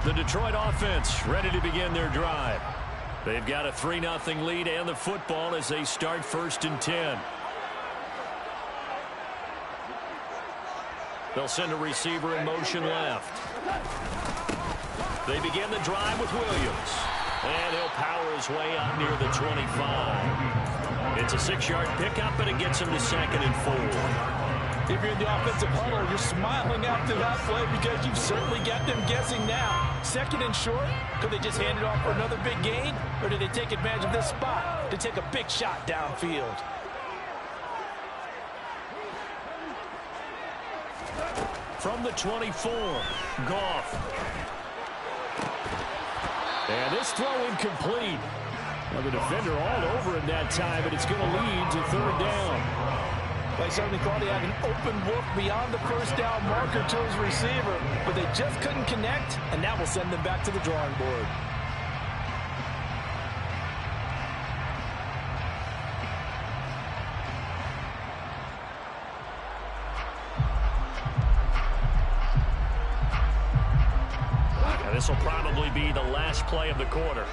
The Detroit offense ready to begin their drive. They've got a 3-0 lead and the football as they start 1st and 10. They'll send a receiver in motion left. They begin the drive with Williams. And he'll power his way out near the 25. It's a 6-yard pickup, and it gets him to 2nd and 4. If you're in the offensive huddle, you're smiling after that play because you've certainly got them guessing now. 2nd and short, could they just hand it off for another big gain? Or did they take advantage of this spot to take a big shot downfield? From the 24, Goff. And this throw incomplete. Well, the defender all over him that time, but it's going to lead to 3rd down. They certainly thought he had an open look beyond the 1st down marker to his receiver, but they just couldn't connect, and that will send them back to the drawing board. And this will probably be the last play of the quarter.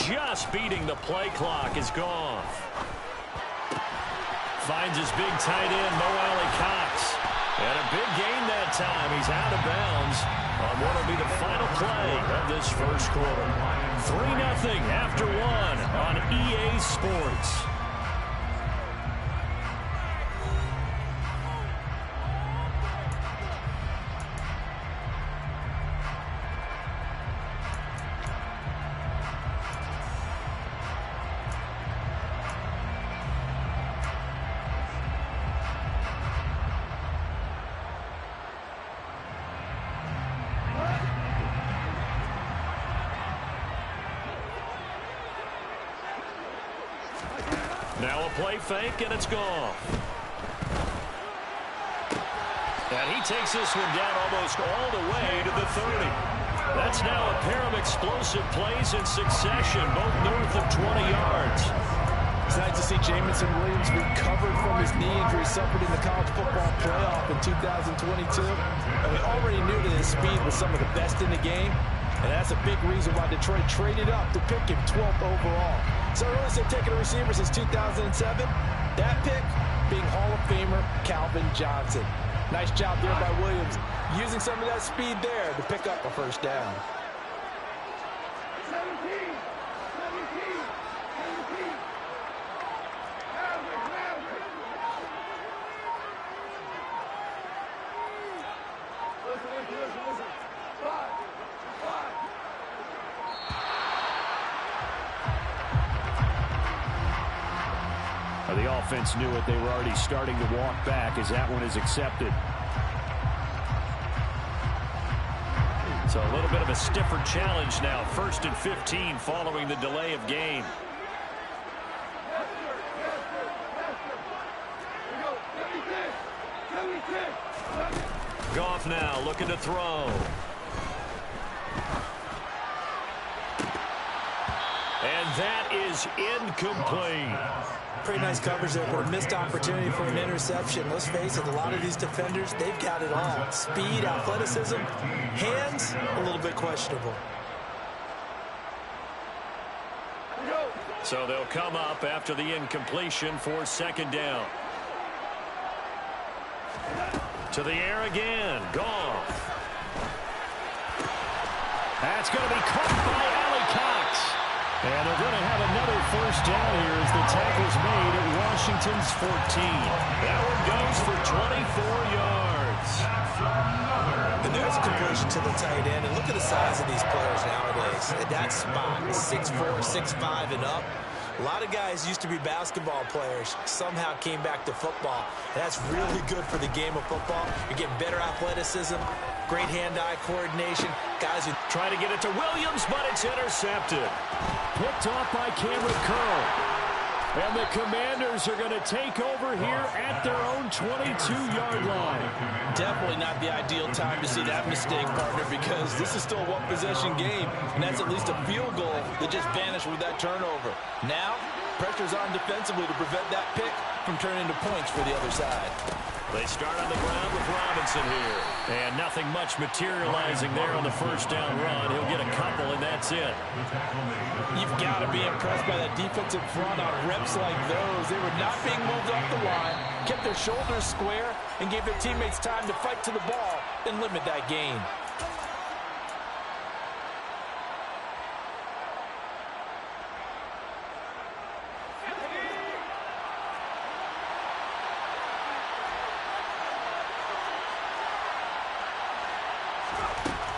Just beating the play clock is Goff. Finds his big tight end, Mo Alley-Cox. And a big gain that time. He's out of bounds on what will be the final play of this 1st quarter. 3-0 after 1 on EA Sports. Now a play fake, and it's Goff. And he takes this one down almost all the way to the 30. That's now a pair of explosive plays in succession, both north of 20 yards. It's nice to see Jameson Williams recovered from his knee injury suffered in the college football playoff in 2022. And we already knew that his speed was some of the best in the game. And that's a big reason why Detroit traded up to pick him 12th overall. So really, they've taken a receiver since 2007. That pick being Hall of Famer Calvin Johnson. Nice job there by Williams, using some of that speed there to pick up a 1st down. The offense knew it. They were already starting to walk back as that one is accepted. So a little bit of a stiffer challenge now. 1st and 15 following the delay of game. Goff now looking to throw. And that is incomplete. Pretty nice coverage there for a missed opportunity for an interception. Let's face it, a lot of these defenders, they've got it all. Speed, athleticism, hands, a little bit questionable. So they'll come up after the incompletion for 2nd down. To the air again. Goff. That's going to be caught by Alley-Cox. And they're going to have another 1st down here as the tackle's made at Washington's 14. That one goes for 24 yards. And there's a completion to the tight end. And look at the size of these players nowadays. At that spot, 6'4", 6'5", and up. A lot of guys used to be basketball players, somehow came back to football. And that's really good for the game of football. You're getting better athleticism, great hand-eye coordination. Guys who try to get it to Williams, but it's intercepted. Picked off by Cameron Curl. And the Commanders are going to take over here at their own 22-yard line. Definitely not the ideal time to see that mistake, partner, because this is still a one-possession game, and that's at least a field goal that just vanished with that turnover. Now, pressure's on defensively to prevent that pick from turning into points for the other side. They start on the ground with Robinson here. And nothing much materializing there on the first down run. He'll get a couple, and that's it. You've got to be impressed by that defensive front on reps like those. They were not being moved off the line, kept their shoulders square, and gave their teammates time to fight to the ball and limit that gain.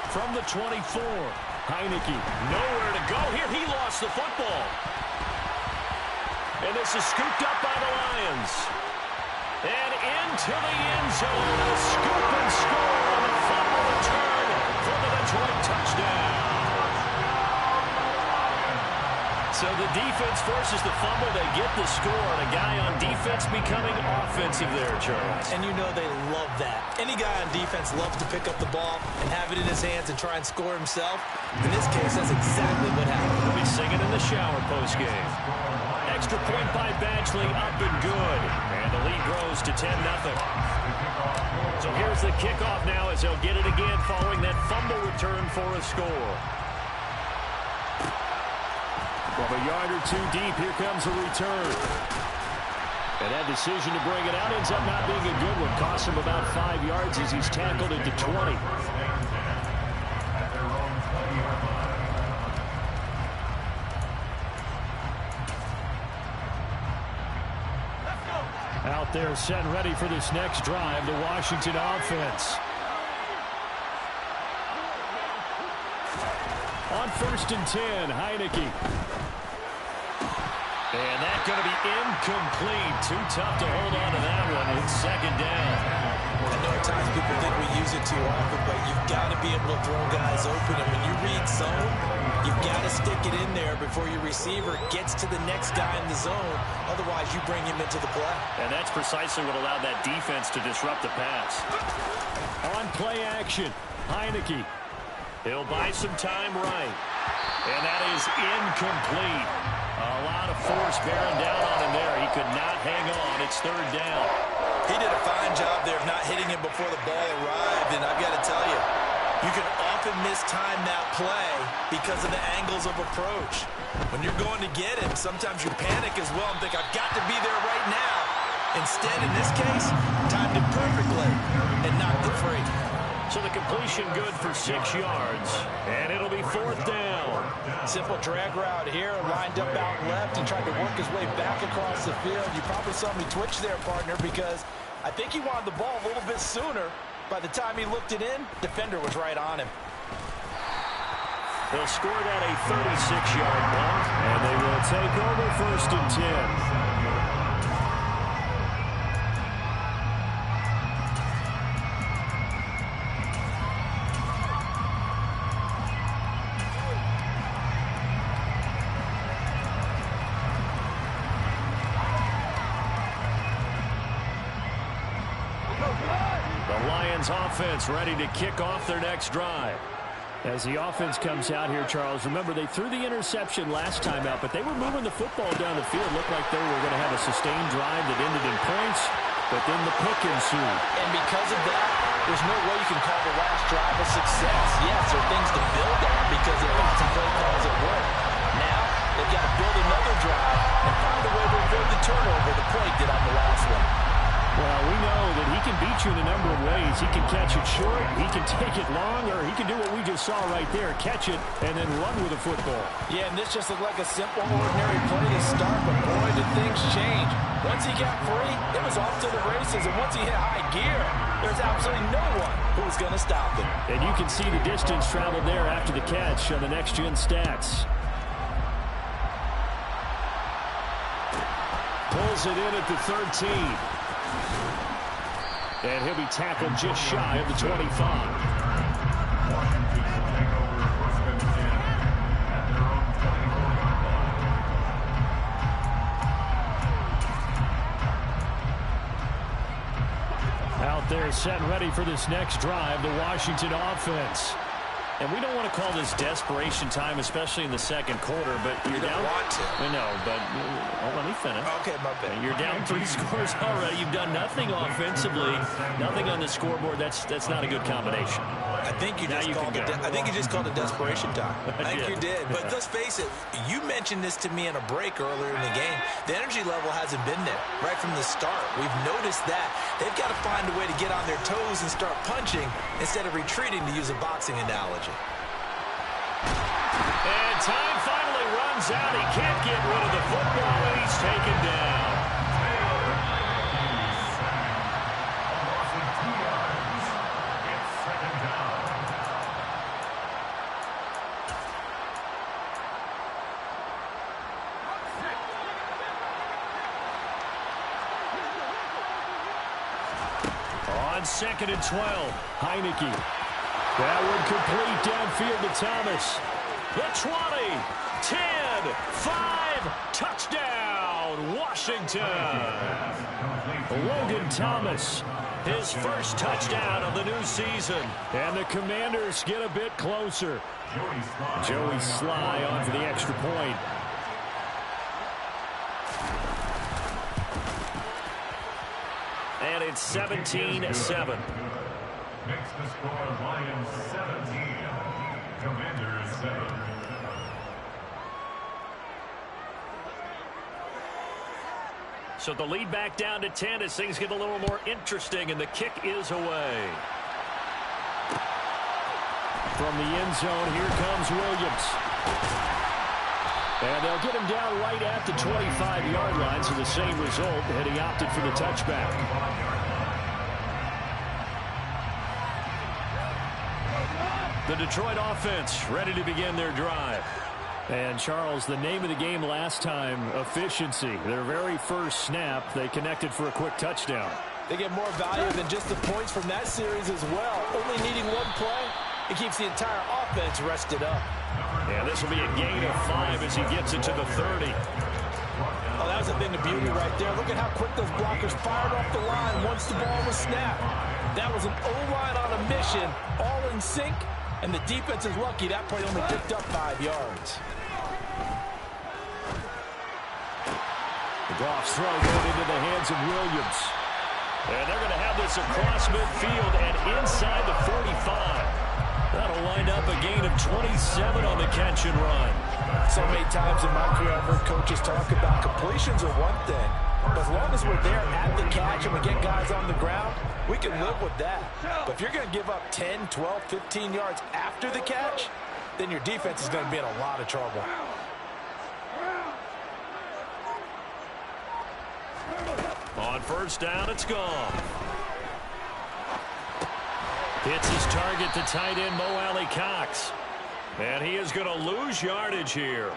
From the 24, Heineke, nowhere to go here. He lost the football. And this is scooped up by the Lions. And into the end zone, a scoop and score on the fumble return for the Detroit touchdown. So the defense forces the fumble. They get the score. And a guy on defense becoming offensive there, Charles. And you know they love that. Any guy on defense loves to pick up the ball and have it in his hands and try and score himself. In this case, that's exactly what happened. He'll be singing in the shower postgame. Extra point by Badgley, up and good. And the lead grows to 10-0. So here's the kickoff now as they'll get it again following that fumble return for a score. From a yard or two deep, here comes a return. And that decision to bring it out ends up not being a good one. Costs him about 5 yards as he's tackled into 20. Out there set and ready for this next drive, the Washington offense. On 1st and 10, Heineke. And that's going to be incomplete. Too tough to hold on to that one. It's second down. I know at times people think we use it too often, but you've got to be able to throw guys open. And when you read zone, you've got to stick it in there before your receiver gets to the next guy in the zone. Otherwise, you bring him into the play. And that's precisely what allowed that defense to disrupt the pass. On play action, Heineke. He'll buy some time right. And that is incomplete. A lot of force bearing down on him there. He could not hang on. It's third down. He did a fine job there of not hitting him before the ball arrived. And I've got to tell you, you can often mistime that play because of the angles of approach. When you're going to get him, sometimes you panic as well and think, I've got to be there right now. Instead, in this case, timed it perfectly and knocked it free. So the completion good for 6 yards, and it'll be fourth down. Simple drag route here, lined up out left and tried to work his way back across the field. You probably saw me twitch there, partner, because I think he wanted the ball a little bit sooner. By the time he looked it in, defender was right on him. They'll score that a 36-yard punt, and they will take over 1st and 10. Offense ready to kick off their next drive. As the offense comes out here, Charles, remember they threw the interception last time out, but they were moving the football down the field. Looked like they were going to have a sustained drive that ended in points, but then the pick ensued. And because of that, there's no way you can call the last drive a success. Yes, there are things to build on because there are lots of play calls at work. Now, they've got to build another drive and find a way to avoid the turnover the play did on the last one. Well, we know that he can beat you in a number of ways. He can catch it short, he can take it long, or he can do what we just saw right there, catch it and then run with the football. Yeah, and this just looked like a simple, ordinary play to start, but boy, did things change. Once he got free, it was off to the races, and once he hit high gear, there's absolutely no one who was going to stop him. And you can see the distance traveled there after the catch on the next-gen stats. Pulls it in at the 13. And he'll be tackled just shy of the 25. Out there set and ready for this next drive, the Washington offense. And we don't want to call this desperation time, especially in the second quarter, but you don't want to. I know, but let me finish. Okay, my bad. You're down 3 scores already. You've done nothing offensively, nothing on the scoreboard. That's not a good combination. I think you just called it desperation time. I think you did. But let's face it, you mentioned this to me in a break earlier in the game. The energy level hasn't been there right from the start. We've noticed that. They've got to find a way to get on their toes and start punching instead of retreating, to use a boxing analogy. And time finally runs out. He can't get rid of the football, and he's taken down. On 2nd and 12, Heineke. That one complete downfield to Thomas. The 20, 10, 5, touchdown, Washington. Logan Thomas, his first touchdown of the new season. And the Commanders get a bit closer. Joey Sly on for the extra point. And it's 17-7. Makes the score Lions 17, Commanders 7. So the lead back down to 10 as things get a little more interesting, and the kick is away. From the end zone, here comes Williams. And they'll get him down right at the 25-yard line, so the same result, and he opted for the touchback. The Detroit offense ready to begin their drive. And, Charles, the name of the game last time, efficiency. Their very first snap, they connected for a quick touchdown. They get more value than just the points from that series as well. Only needing one play, it keeps the entire offense rested up. And this will be a gain of 5 as he gets it to the 30. Oh, that was a thing of beauty right there. Look at how quick those blockers fired off the line once the ball was snapped. That was an O-line on a mission, all in sync, and the defense is lucky that play only picked up 5 yards. The Goff's throw going into the hands of Williams. And they're going to have this across midfield and inside the 45. That'll wind up a gain of 27 on the catch and run. So many times in my career I've heard coaches talk about completions are one thing, but as long as we're there at the catch and we get guys on the ground, we can live with that. But if you're going to give up 10, 12, 15 yards after the catch, then your defense is going to be in a lot of trouble. On first down, it's gone. Hits his target, the tight end, Mo Alley-Cox. And he is going to lose yardage here.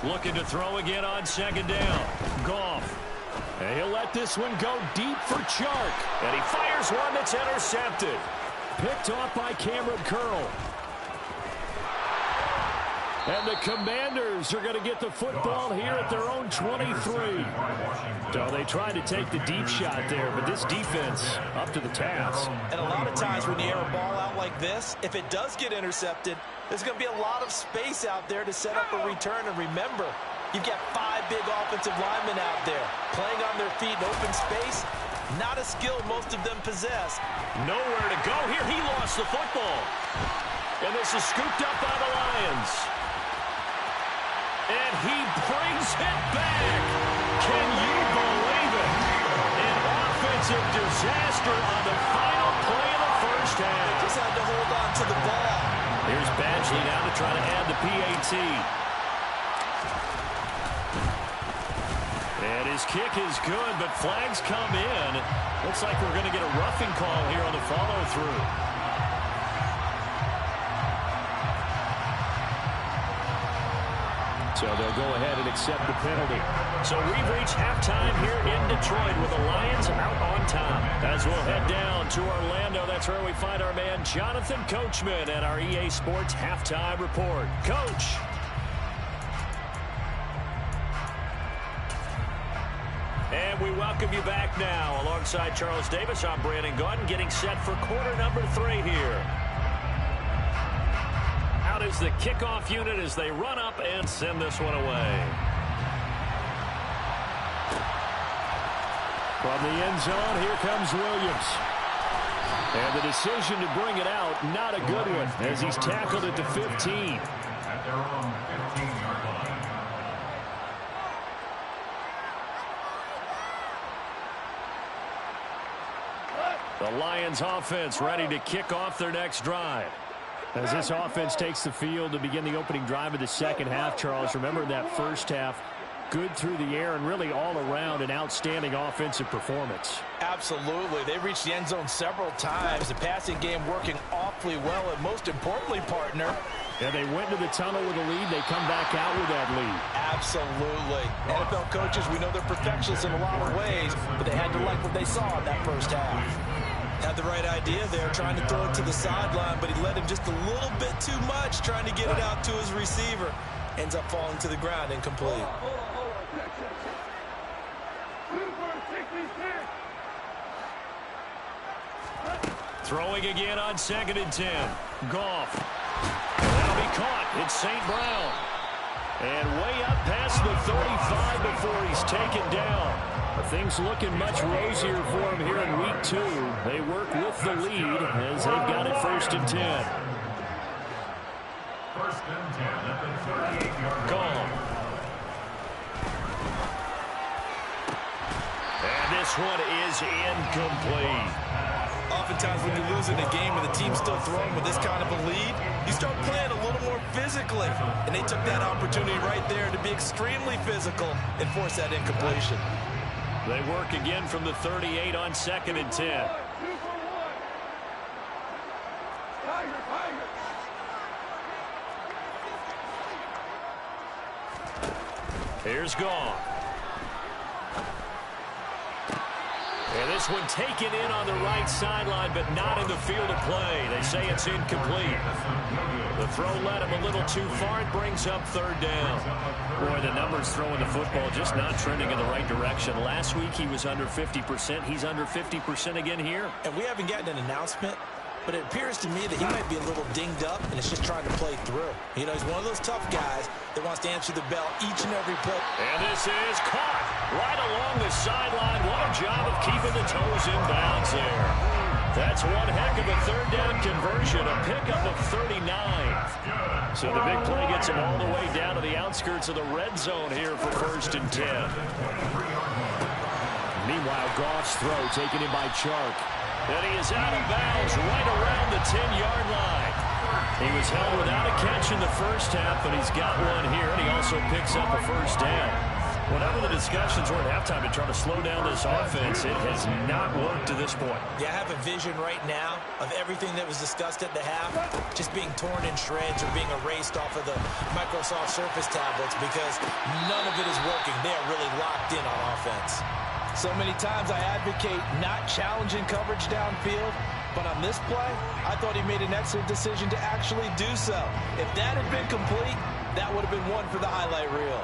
Looking to throw again on 2nd down. Goff. And he'll let this one go deep for Chark. And he fires one that's intercepted. Picked off by Cameron Curl. And the Commanders are going to get the football here at their own 23. So they tried to take the deep shot there, but this defense up to the task. And a lot of times when you air a ball out like this, if it does get intercepted, there's going to be a lot of space out there to set up a return. And remember, you've got 5 big offensive linemen out there playing on their feet in open space. Not a skill most of them possess. Nowhere to go here. He lost the football. And this is scooped up by the Lions. And he brings it back. Can you believe it? An offensive disaster on the final play of the first half. Just had to hold on to the ball. Here's Badgley now to try to add the PAT. And his kick is good, but flags come in. Looks like we're going to get a roughing call here on the follow-through. So they'll go ahead and accept the penalty. So we've reached halftime here in Detroit with the Lions out on top. As we'll head down to Orlando, that's where we find our man Jonathan Coachman at our EA Sports Halftime Report. Coach. And we welcome you back now. Alongside Charles Davis, I'm Brandon Gaudin, getting set for quarter number 3 here. Out is the kickoff unit as they run up and send this one away. From the end zone, here comes Williams. And the decision to bring it out, not a good one, as he's tackled at the 15. At their own 15-yard line. The Lions offense ready to kick off their next drive. As this offense takes the field to begin the opening drive of the second half, Charles, remember that first half, good through the air and really all around an outstanding offensive performance. Absolutely. They reached the end zone several times. The passing game working awfully well, and most importantly, partner. And they went to the tunnel with a lead. They come back out with that lead. Absolutely. NFL coaches, we know they're perfectionists in a lot of ways, but they had to like what they saw in that first half. Had the right idea there, trying to throw it to the sideline, but he let him just a little bit too much, trying to get it out to his receiver. Ends up falling to the ground, incomplete. Throwing again on 2nd and 10. Goff. That'll be caught. It's St. Brown. And way up past the 35 before he's taken down. Things looking much rosier for him here in week 2. They work with the lead as they've got it 1st and 10. 1st and 10 at the 38-yard Gone. And this one is incomplete. Oftentimes when you lose in a game and the team's still throwing with this kind of a lead, you start playing a little more physically. And they took that opportunity right there to be extremely physical and force that incompletion. They work again from the 38 on 2nd and 10. Here's Goff. And this one taken in on the right sideline, but not in the field of play. They say it's incomplete. The throw led him a little too far. It brings up 3rd down. Boy, the numbers throwing the football just not trending in the right direction. Last week he was under 50%. He's under 50% again here. And we haven't gotten an announcement, but it appears to me that he might be a little dinged up and is just trying to play through. You know, he's one of those tough guys that wants to answer the bell each and every play. And this is caught right along the sideline. What a job of keeping the toes in bounds there. That's one heck of a 3rd down conversion, a pickup of 39. So the big play gets him all the way down to the outskirts of the red zone here for 1st and 10. Meanwhile, Goff's throw taken in by Chark. And he is out of bounds right around the 10-yard line. He was held without a catch in the first half, but he's got one here, and he also picks up a 1st down. Whatever the discussions were at halftime to try to slow down this offense, it has not worked to this point. Yeah, I have a vision right now of everything that was discussed at the half just being torn in shreds or being erased off of the Microsoft Surface tablets because none of it is working. They are really locked in on offense. So many times I advocate not challenging coverage downfield, but on this play, I thought he made an excellent decision to actually do so. If that had been complete, that would have been one for the highlight reel.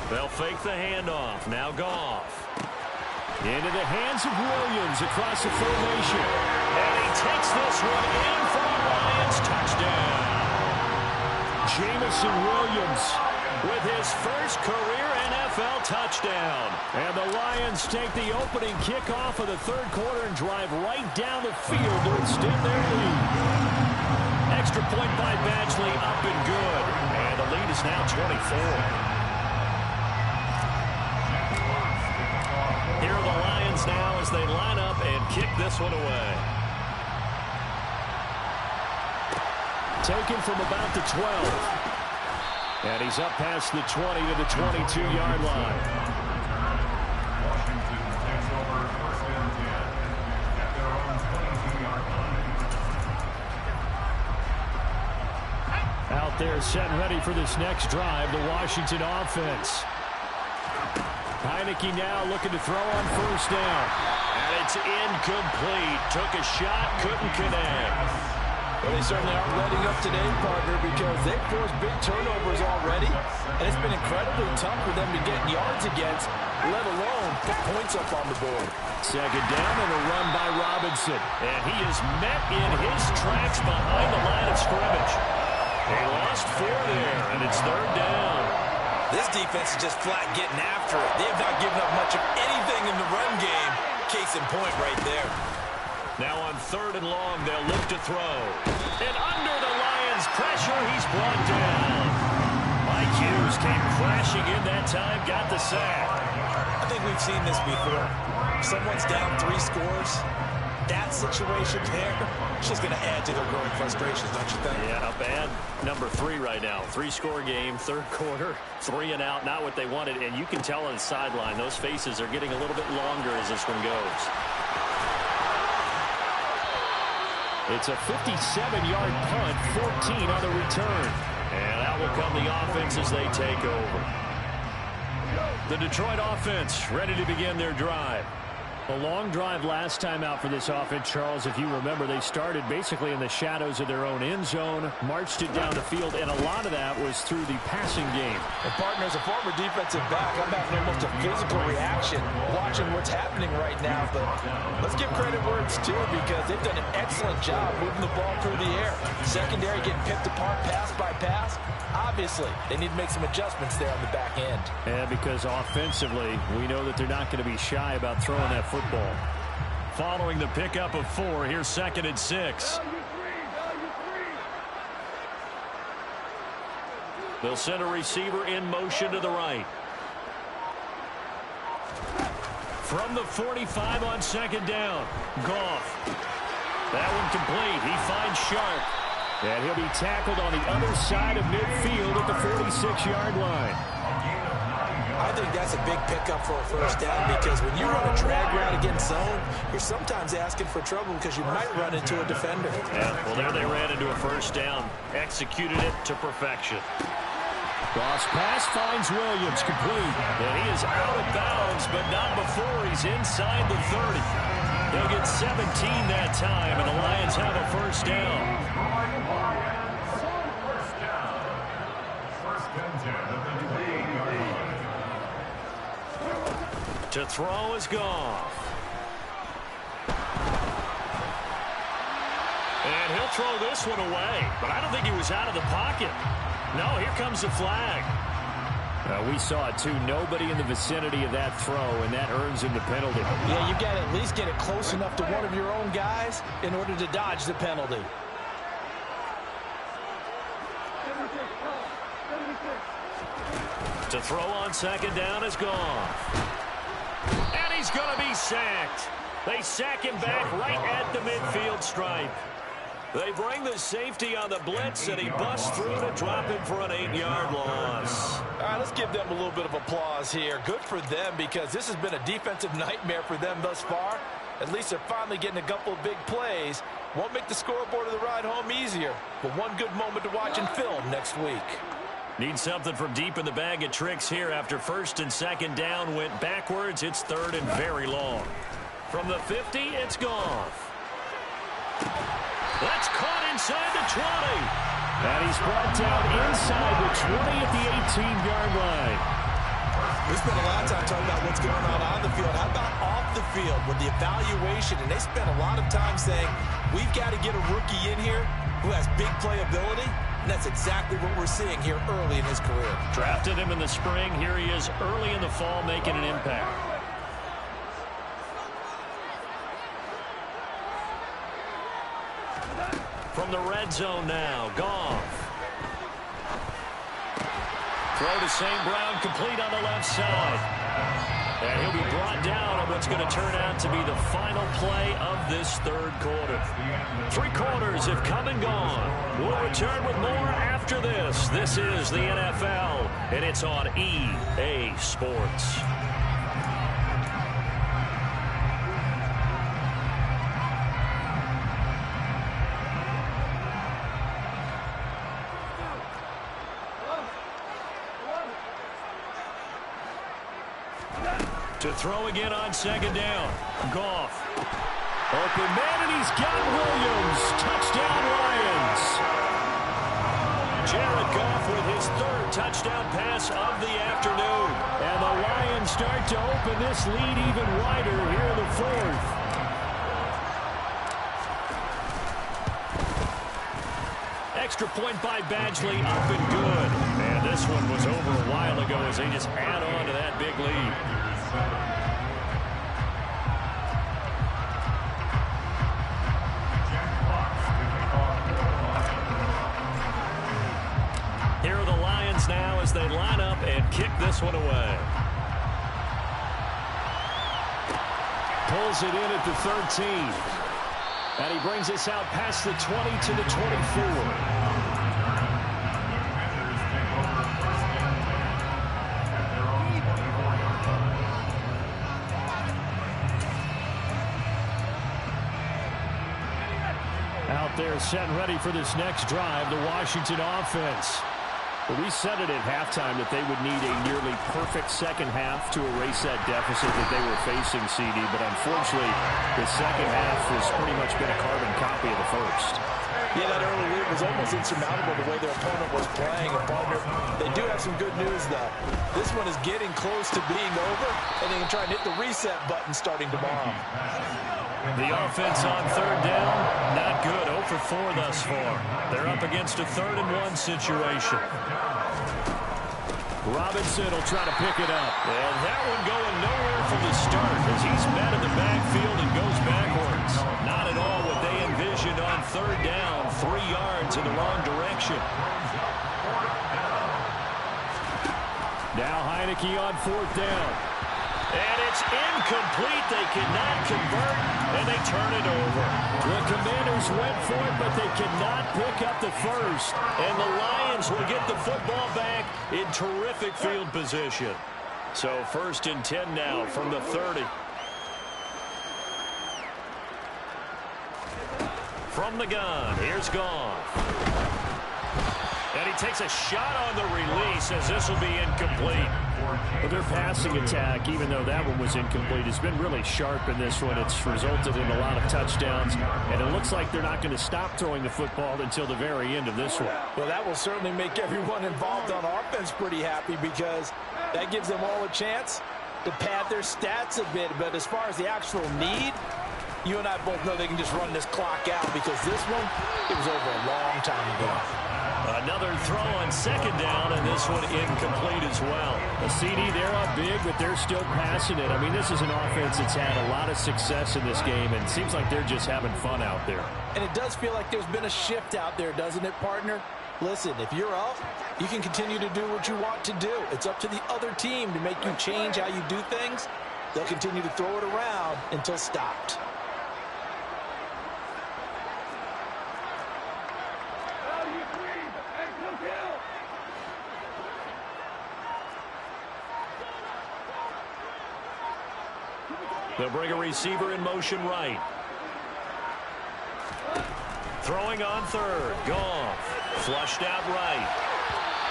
They'll fake the handoff. Now Goff. Into the hands of Williams across the formation. And he takes this one in for the Lions. Touchdown. Jameson Williams with his first career NFL touchdown. And the Lions take the opening kickoff of the 3rd quarter and drive right down the field to extend their lead. Extra point by Badgley, up and good. And the lead is now 24. Here are the Lions now as they line up and kick this one away. Taken from about the 12. And he's up past the 20 to the 22-yard line. Washington takes over 1st and 10 at their own 22-yard line. Out there set and ready for this next drive, the Washington offense. Heineke now looking to throw on first down. And it's incomplete. Took a shot, couldn't connect. Well, they certainly aren't letting up today, partner, because they've forced big turnovers already, and it's been incredibly tough for them to get yards against, let alone put points up on the board. Second down and a run by Robinson. And he is met in his tracks behind the line of scrimmage. They lost 4 there, and it's third down. This defense is just flat getting after it. They have not given up much of anything in the run game. Case in point right there. Now on third and long, they'll look to throw. And under the Lions' pressure, he's brought down. Mike Hughes came crashing in that time, got the sack. I think we've seen this before. Someone's down 3 scores. That situation there, it's just going to add to their growing frustrations, don't you think? Yeah, bad number 3 right now. 3-score game, third quarter, 3 and out, not what they wanted. And you can tell on the sideline, those faces are getting a little bit longer as this one goes. It's a 57-yard punt, 14 on the return. And out will come the offense as they take over. The Detroit offense ready to begin their drive. A long drive last time out for this offense, Charles. If you remember, they started basically in the shadows of their own end zone, marched it down the field, and a lot of that was through the passing game. And partner, as a former defensive back, I'm having almost a physical reaction watching what's happening right now. But let's give credit where it's due, because they've done an excellent job moving the ball through the air. Secondary getting picked apart pass by pass. Obviously, they need to make some adjustments there on the back end. And because offensively, we know that they're not going to be shy about throwing that football. Following the pickup of 4, here's 2nd and 6. They'll send a receiver in motion to the right. From the 45 on 2nd down, Goff. That one complete. He finds Sharp. And he'll be tackled on the other side of midfield at the 46-yard line. I think that's a big pickup for a first down, because when you run a drag route against zone, you're sometimes asking for trouble because you might run into a defender. Yeah, well, there they ran into a first down. Executed it to perfection. Cross pass finds Williams, complete. And he is out of bounds, but not before he's inside the 30. They'll get 17 that time, and the Lions have a first down. To throw is Goff. And he'll throw this one away, but I don't think he was out of the pocket. No, here comes the flag. We saw it too. Nobody in the vicinity of that throw, and that earns him the penalty. Yeah, you've got to at least get it close enough to one of your own guys in order to dodge the penalty. To throw on 2nd down is Goff. And he's going to be sacked. They sack him back right at the midfield stripe. They bring the safety on the blitz, and he busts through to drop him for an 8-yard loss. All right, let's give them a little bit of applause here. Good for them, because this has been a defensive nightmare for them thus far. At least they're finally getting a couple of big plays. Won't make the scoreboard of the ride home easier, but one good moment to watch in film next week. Need something from deep in the bag of tricks here. After 1st and 2nd down went backwards, it's 3rd and very long. From the 50, it's Goff. That's caught inside the 20. And he's brought down inside the 20 at the 18-yard line. We spent a lot of time talking about what's going on the field. How about off the field with the evaluation? And they spent a lot of time saying, we've got to get a rookie in here who has big playability. And that's exactly what we're seeing here early in his career. Drafted him in the spring. Here he is early in the fall making an impact. From the red zone now, Goff. Throw to St. Brown, complete on the left side. And he'll be brought down on what's going to turn out to be the final play of this third quarter. 3 quarters have come and gone. We'll return with more after this. This is the NFL, and it's on EA Sports. To throw again on second down. Goff. Open man, and he's got Williams. Touchdown, Lions. Jared Goff with his third touchdown pass of the afternoon. And the Lions start to open this lead even wider here in the fourth. Extra point by Badgley, up and good. And this one was over a while ago as they just add on to that big lead. Here are the Lions now as they line up and kick this one away. Pulls it in at the 13. And he brings us out past the 20 to the 24. Out there set and ready for this next drive, the Washington offense. Well, we said it at halftime that they would need a nearly perfect second half to erase that deficit that they were facing, CD. But unfortunately, the second half has pretty much been a carbon copy of the first. Yeah, that early lead was almost insurmountable the way their opponent was playing. And partner, they do have some good news, though. This one is getting close to being over, and they can try and hit the reset button starting tomorrow. The offense on third down, not good. 0 for 4 thus far. They're up against a 3rd-and-1 situation. Robinson will try to pick it up. And that one going nowhere from the start as he's met in the backfield and goes backwards. Not at all what they envisioned on third down. 3 yards in the wrong direction. Now Heineke on 4th down. And it's incomplete. They cannot convert, and they turn it over. The Commanders went for it, but they cannot pick up the first. And the Lions will get the football back in terrific field position. So 1st and 10 now from the 30. From the gun, here's Goff. And he takes a shot on the release as this will be incomplete. Well, their passing attack, even though that one was incomplete, has been really sharp in this one. It's resulted in a lot of touchdowns, and it looks like they're not going to stop throwing the football until the very end of this one. Well, that will certainly make everyone involved on offense pretty happy because that gives them all a chance to pad their stats a bit. But as far as the actual need, you and I both know they can just run this clock out because this one, it was over a long time ago. Another throw on second down, and this one incomplete as well. A CD, they're up big, but they're still passing it. I mean, this is an offense that's had a lot of success in this game, and it seems like they're just having fun out there. And it does feel like there's been a shift out there, doesn't it, partner? Listen, if you're up, you can continue to do what you want to do. It's up to the other team to make you change how you do things. They'll continue to throw it around until stopped. They'll bring a receiver in motion right. Throwing on third. Goff. Flushed out right.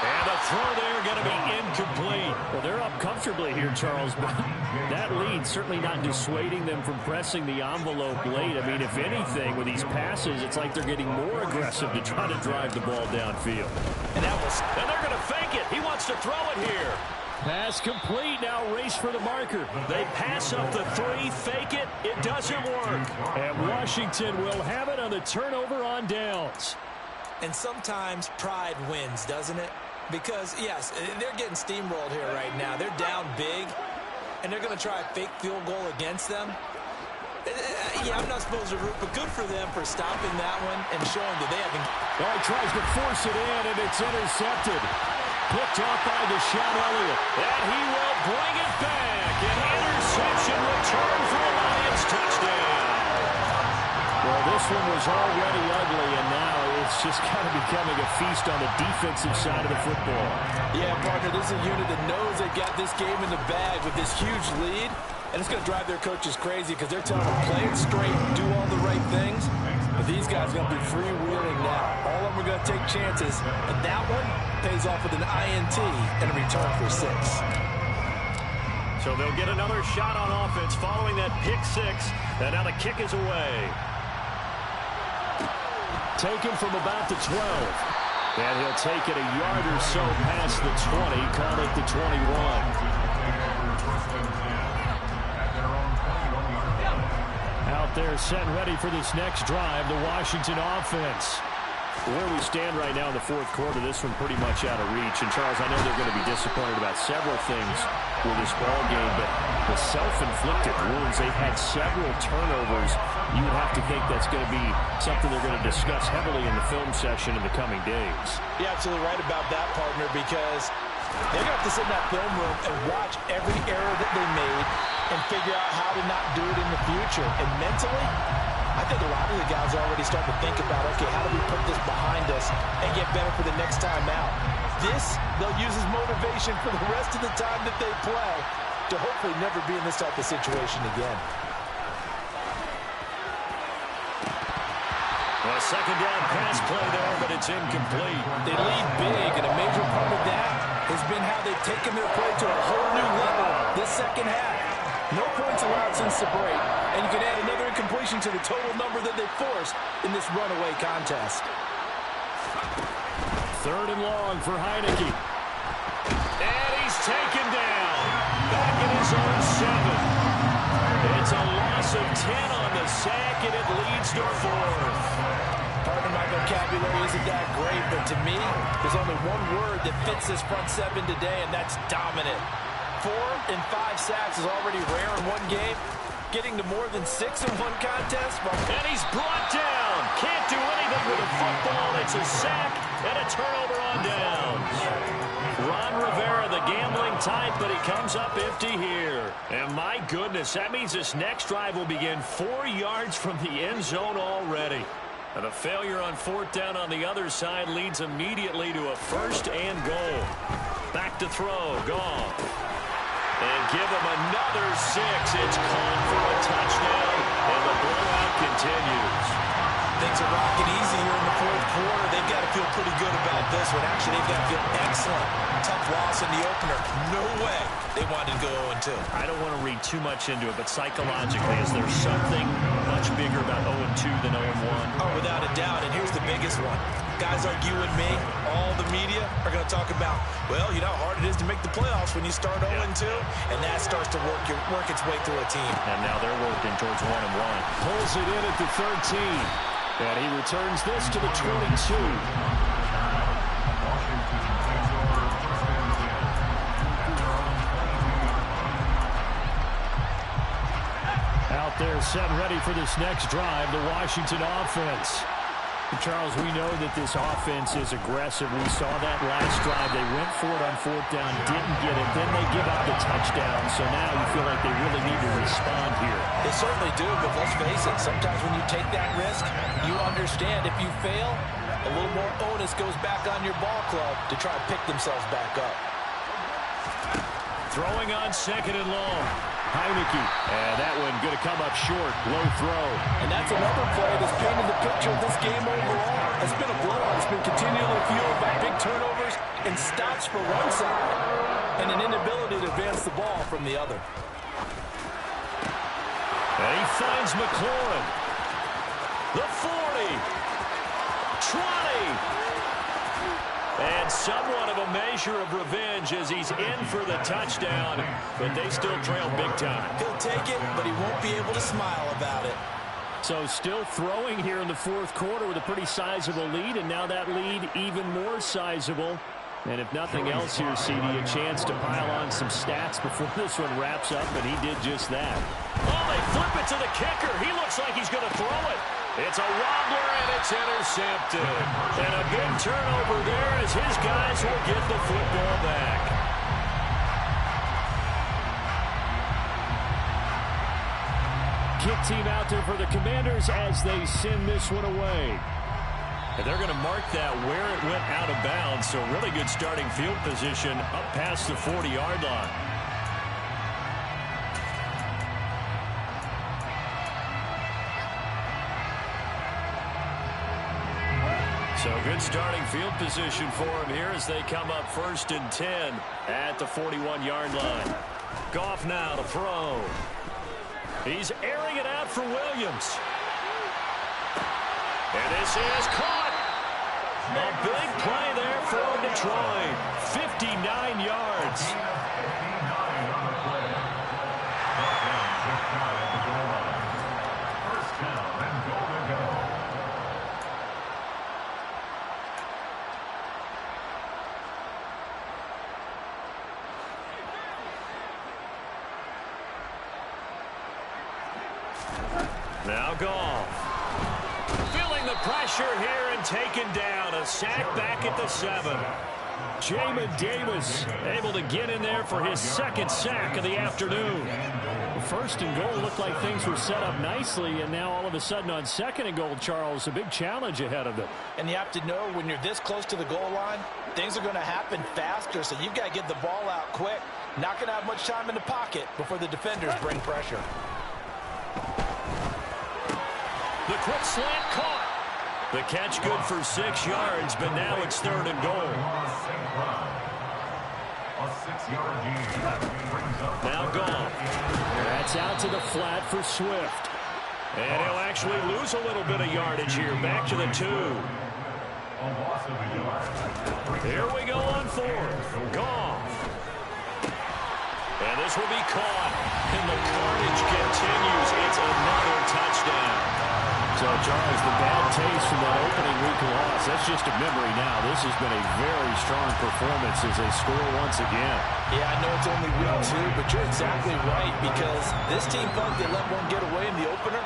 And a throw there going to be incomplete. Well, they're up comfortably here, Charles, but that lead certainly not dissuading them from pressing the envelope late. I mean, if anything, with these passes, it's like they're getting more aggressive to try to drive the ball downfield. And they're going to fake it. He wants to throw it here. Pass complete. Now race for the marker. They pass up the 3, fake it. It doesn't work. And Washington will have it on the turnover on downs. And sometimes pride wins, doesn't it? Because, yes, they're getting steamrolled here right now. They're down big, and they're going to try a fake field goal against them. Yeah, I'm not supposed to root, but good for them for stopping that one and showing that they haven't. Well, he tries to force it in, and it's intercepted. Picked off by Deshaun Elliott. And he will bring it back. An interception return for a Lions touchdown. Well, this one was already ugly, and now it's just kind of becoming a feast on the defensive side of the football. Yeah, partner, this is a unit that knows they've got this game in the bag with this huge lead, and it's going to drive their coaches crazy because they're telling them play it straight, do all the right things. But these guys are going to be freewheeling now. All of them are going to take chances, and that one pays off with an INT and a return for 6. So they'll get another shot on offense following that pick six. And now the kick is away. Taken from about the 12. And he'll take it a yard or so past the 20, call it the 21. Out there set ready for this next drive, the Washington offense. Where we stand right now in the fourth quarter, this one pretty much out of reach. And, Charles, I know they're going to be disappointed about several things with this ball game, but the self-inflicted wounds, they've had several turnovers. You would have to think that's going to be something they're going to discuss heavily in the film session in the coming days. You're absolutely right about that, partner, because they're going to have to sit in that film room and watch every error that they made and figure out how to not do it in the future. And mentally, I think a lot of the guys are already starting to think about, okay, how do we put this behind us and get better for the next time out? This, they'll use as motivation for the rest of the time that they play to hopefully never be in this type of situation again. Well, a second down pass play there, but it's incomplete. They lead big, and a major part of that has been how they've taken their play to a whole new level this second half. No points allowed since the break, and you can add another incompletion to the total number that they forced in this runaway contest. Third and long for Heineke. And he's taken down. Back in his own 7. It's a loss of 10 on the sack, and it leads to fourth. Pardon my vocabulary isn't that great, but to me, there's only one word that fits this front 7 today, and that's dominant. 4 and 5 sacks is already rare in one game. Getting to more than 6 in one contest. And he's brought down. Can't do anything with a football. It's a sack and a turnover on downs. Ron Rivera, the gambling type, but he comes up empty here. And my goodness, that means this next drive will begin 4 yards from the end zone already. And a failure on fourth down on the other side leads immediately to a first and goal. Back to throw. Gone. And give him another 6. It's caught for a touchdown, and the blowout continues. Things are rocking easy here in the fourth quarter. They've got to feel pretty good about this one. Actually, they've got to feel excellent. Tough loss in the opener. No way they wanted to go 0-2. I don't want to read too much into it, but psychologically, is there something much bigger about 0-2 than 0-1? Oh, without a doubt, and here's the biggest one. Guys like you and me, all the media, are going to talk about, well, you know how hard it is to make the playoffs when you start 0-2, and that starts to work its way through a team. And now they're working towards 1-1. Pulls it in at the 13. And he returns this to the 22. Out there set ready for this next drive, the Washington offense. Charles, we know that this offense is aggressive. We saw that last drive. They went for it on fourth down, didn't get it. Then they give up the touchdown. So now you feel like they really need to respond here. They certainly do, but let's face it. Sometimes when you take that risk, you understand if you fail, a little more onus goes back on your ball club to try to pick themselves back up. Throwing on second and long. Heineke. And that one going to come up short. Low throw. And that's another play that's painted the picture of this game overall. It's been a blowout. It's been continually fueled by big turnovers and stops for one side and an inability to advance the ball from the other. And he finds McLaurin. The 40. 20. And somewhat of a measure of revenge as he's in for the touchdown. But they still trail big time. He'll take it, but he won't be able to smile about it. So still throwing here in the fourth quarter with a pretty sizable lead. And now that lead even more sizable. And if nothing else here, CD, a chance to pile on some stats before this one wraps up. And he did just that. Oh, they flip it to the kicker. He looks like he's going to throw it. It's a wobbler, and it's intercepted. And a big turnover there as his guys will get the football back. Kick team out there for the Commanders as they send this one away. And they're going to mark that where it went out of bounds. So really good starting field position up past the 40-yard line. So good starting field position for him here as they come up 1st and 10 at the 41-yard line. Goff now to throw. He's airing it out for Williams. And this is caught. A big play there for Detroit. 59 yards. First down and goal to go. Now Goff. Feeling the pressure here and taken down. A sack back at the 7. Jamin Davis able to get in there for his second sack of the afternoon. First and goal looked like things were set up nicely, and now all of a sudden on second and goal, Charles, a big challenge ahead of them. And you have to know when you're this close to the goal line, things are going to happen faster, so you've got to get the ball out quick. Not going to have much time in the pocket before the defenders bring pressure. The quick slant caught. The catch good for 6 yards, but now it's third and goal. Now Goff. That's out to the flat for Swift. And he'll actually lose a little bit of yardage here. Back to the 2. Here we go on 4th. Goff. And this will be caught. And the carnage continues. It's another touchdown. So, Charles, the bad taste from that opening week loss, that's just a memory now. This has been a very strong performance as they score once again. Yeah, I know it's only week 2, but you're exactly right, because this team thought they let one get away in the opener,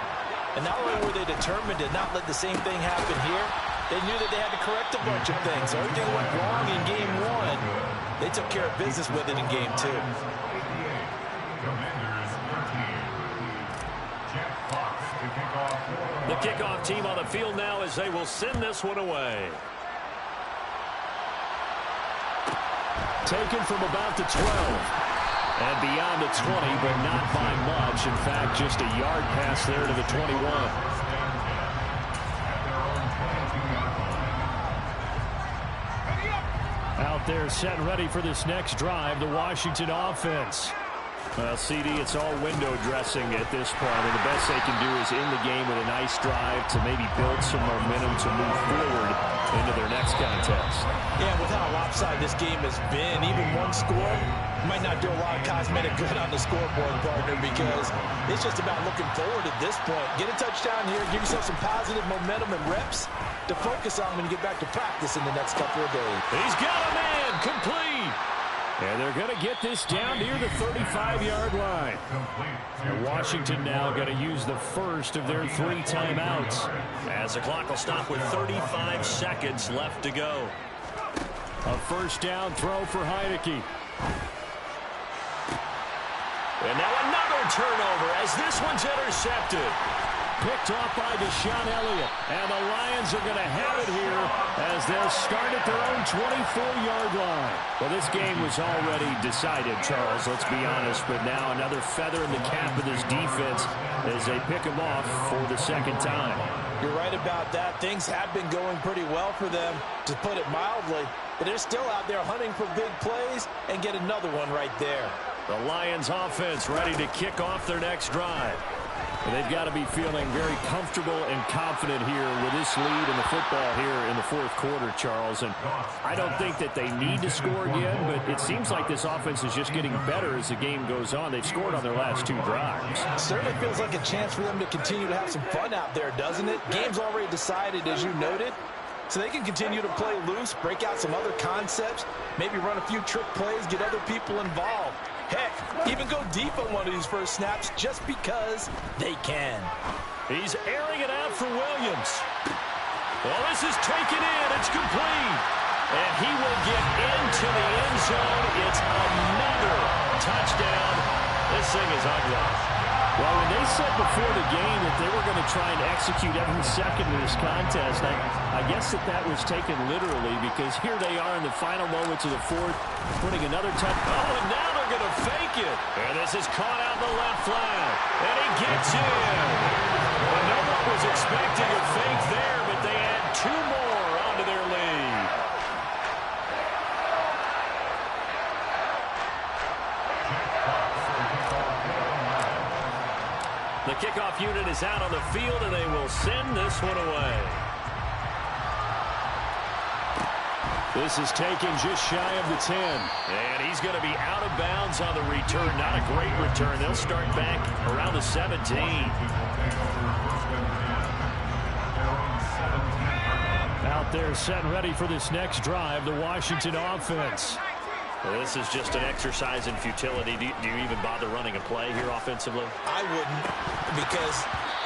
and not only were they determined to not let the same thing happen here, they knew that they had to correct a bunch of things. So everything went wrong in game 1. They took care of business with it in game 2. The kickoff team on the field now as they will send this one away. Taken from about the 12. And beyond the 20, but not by much. In fact, just a yard pass there to the 21. Out there set and ready for this next drive, the Washington offense. Well, CD, it's all window dressing at this point, and the best they can do is in the game with a nice drive to maybe build some momentum to move forward into their next contest. Yeah, with how lopsided this game has been, even one score might not do a lot of cosmetic good on the scoreboard, partner, because it's just about looking forward at this point. Get a touchdown here, give yourself some positive momentum and reps to focus on when you get back to practice in the next couple of days. He's got a man, complete. And they're going to get this down near the 35-yard line. And Washington now going to use the first of their 3 timeouts. As the clock will stop with 35 seconds left to go. A first down throw for Heineke. And now another turnover as this one's intercepted. Picked off by Deshaun Elliott. And the Lions are going to have it here as they'll start at their own 24-yard line. Well, this game was already decided, Charles, let's be honest. But now another feather in the cap of this defense as they pick them off for the second time. You're right about that. Things have been going pretty well for them, to put it mildly. But they're still out there hunting for big plays and get another one right there. The Lions offense ready to kick off their next drive. And they've got to be feeling very comfortable and confident here with this lead in the football here in the 4th quarter, Charles. And I don't think that they need to score again, but it seems like this offense is just getting better as the game goes on. They've scored on their last 2 drives. Certainly feels like a chance for them to continue to have some fun out there, doesn't it? Game's already decided, as you noted. So they can continue to play loose, break out some other concepts, maybe run a few trick plays, get other people involved. Heck, even go deep on one of these first snaps just because they can. He's airing it out for Williams. Well, this is taken in. It's complete. And he will get into the end zone. It's another touchdown. This thing is ugly. Well, when they said before the game that they were going to try and execute every second of this contest, I guess that was taken literally, because here they are in the final moments of the 4th, putting another touch. Oh, and now they're going to fake it. And this is caught out in the left flat. And he gets in. Well, no one was expecting a fake there, but they add 2 more onto their lead. kickoff unit is out on the field, and they will send this one away. This is taken just shy of the 10. And he's going to be out of bounds on the return. Not a great return. They'll start back around the 17. Out there set ready for this next drive, the Washington offense. Well, this is just an exercise in futility. Do you even bother running a play here offensively? I wouldn't, because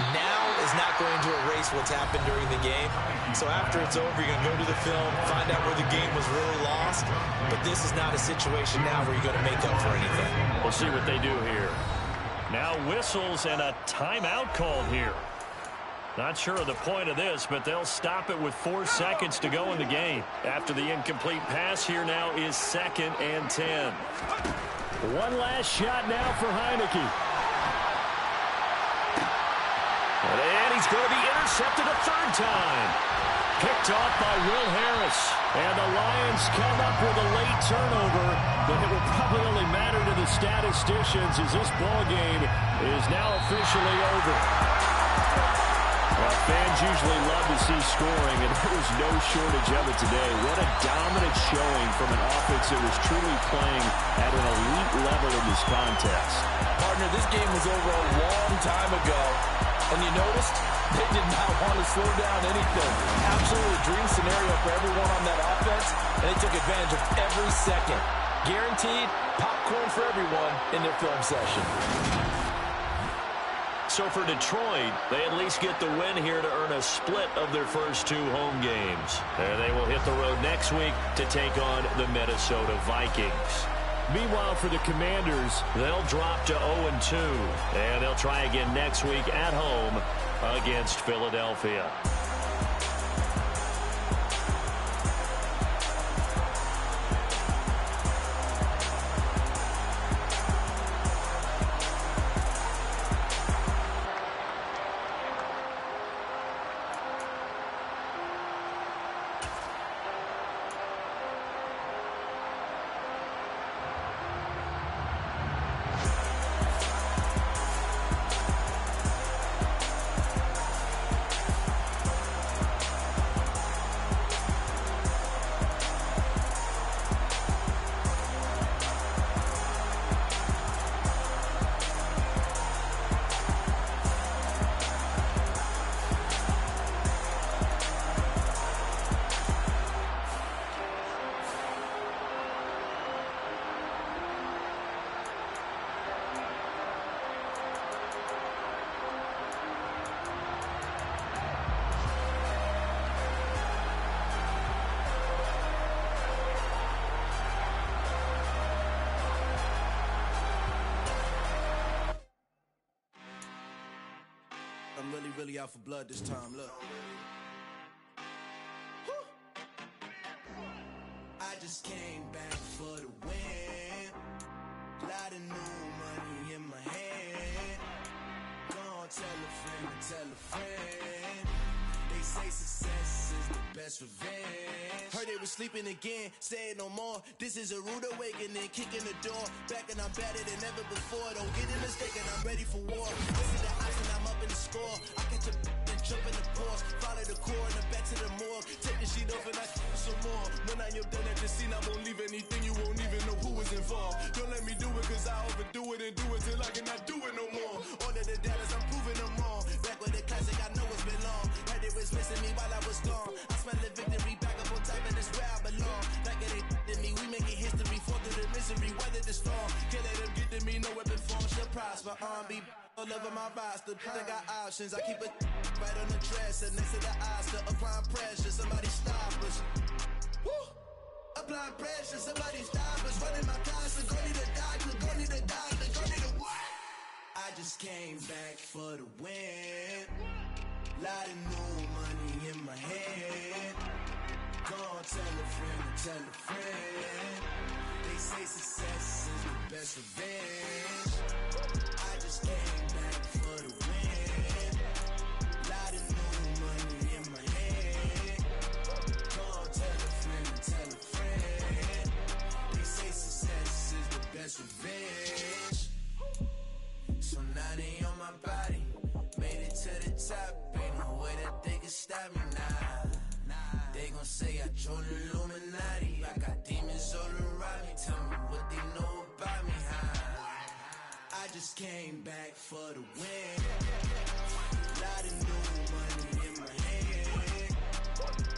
now is not going to erase what's happened during the game. So after it's over, you're going to go to the film, find out where the game was really lost. But this is not a situation now where you're going to make up for anything. We'll see what they do here. Now whistles and a timeout called here. Not sure of the point of this, but they'll stop it with 4 seconds to go in the game. After the incomplete pass, here now is 2nd and 10. One last shot now for Heineke. And he's going to be intercepted a 3rd time. Picked off by Will Harris. And the Lions come up with a late turnover, but it will probably only matter to the statisticians as this ball game is now officially over. Well, fans usually love to see scoring, and there was no shortage of it today. What a dominant showing from an offense that was truly playing at an elite level in this contest. Partner, this game was over a long time ago, and you noticed they did not want to slow down anything. Absolutely a dream scenario for everyone on that offense, and they took advantage of every second. Guaranteed popcorn for everyone in their film session. So for Detroit, they at least get the win here to earn a split of their first 2 home games. And they will hit the road next week to take on the Minnesota Vikings. Meanwhile, for the Commanders, they'll drop to 0-2. And they'll try again next week at home against Philadelphia. I'm really out for blood this time, look. I just came back for the win. Lot of new money in my hand. Gonna tell a friend to tell a friend. They say success is the best revenge. Heard they were sleeping again, say it no more. This is a rude awakening, kicking the door. Back and I'm better than ever before. Don't get it mistaken, I'm ready for war. This is the option, I'm up in the score. I catch a and jump in the course. Follow the core and the back to the morgue. Take the sheet off and I some more. When I am done at the scene, I won't leave anything. You won't even know who was involved. Don't let me do it cause I overdo it and do it till I cannot do it no more. All of the doubters, I'm proving them wrong. Back with the classic, I know it's been long. Heard they was missing me while I was gone. I smell the victory back up on top and it's where I belong. Like it ain't to me, we making history. Fall through the misery, weather the storm. Can't let them get to me, no weapon form shall prosper. Be all over my roster, I got options. I keep it right on the dresser, next to the Oscar. Applying pressure, somebody stop us. Woo! Applying pressure, somebody stop us. Running my closet, go need a doctor, go need a doctor, go need a what? I just came back for the win. Lot of new money in my hand. Gonna tell a friend to tell a friend. They say success is the best revenge. I just came back for the win. Lot of new money in my hand. Gonna tell a friend to tell a friend. They say success is the best revenge. So now they on my body. control the Illuminati. I got demons all around me. Tell me what they know about me. I just came back for the win. Lot of new money in my hand.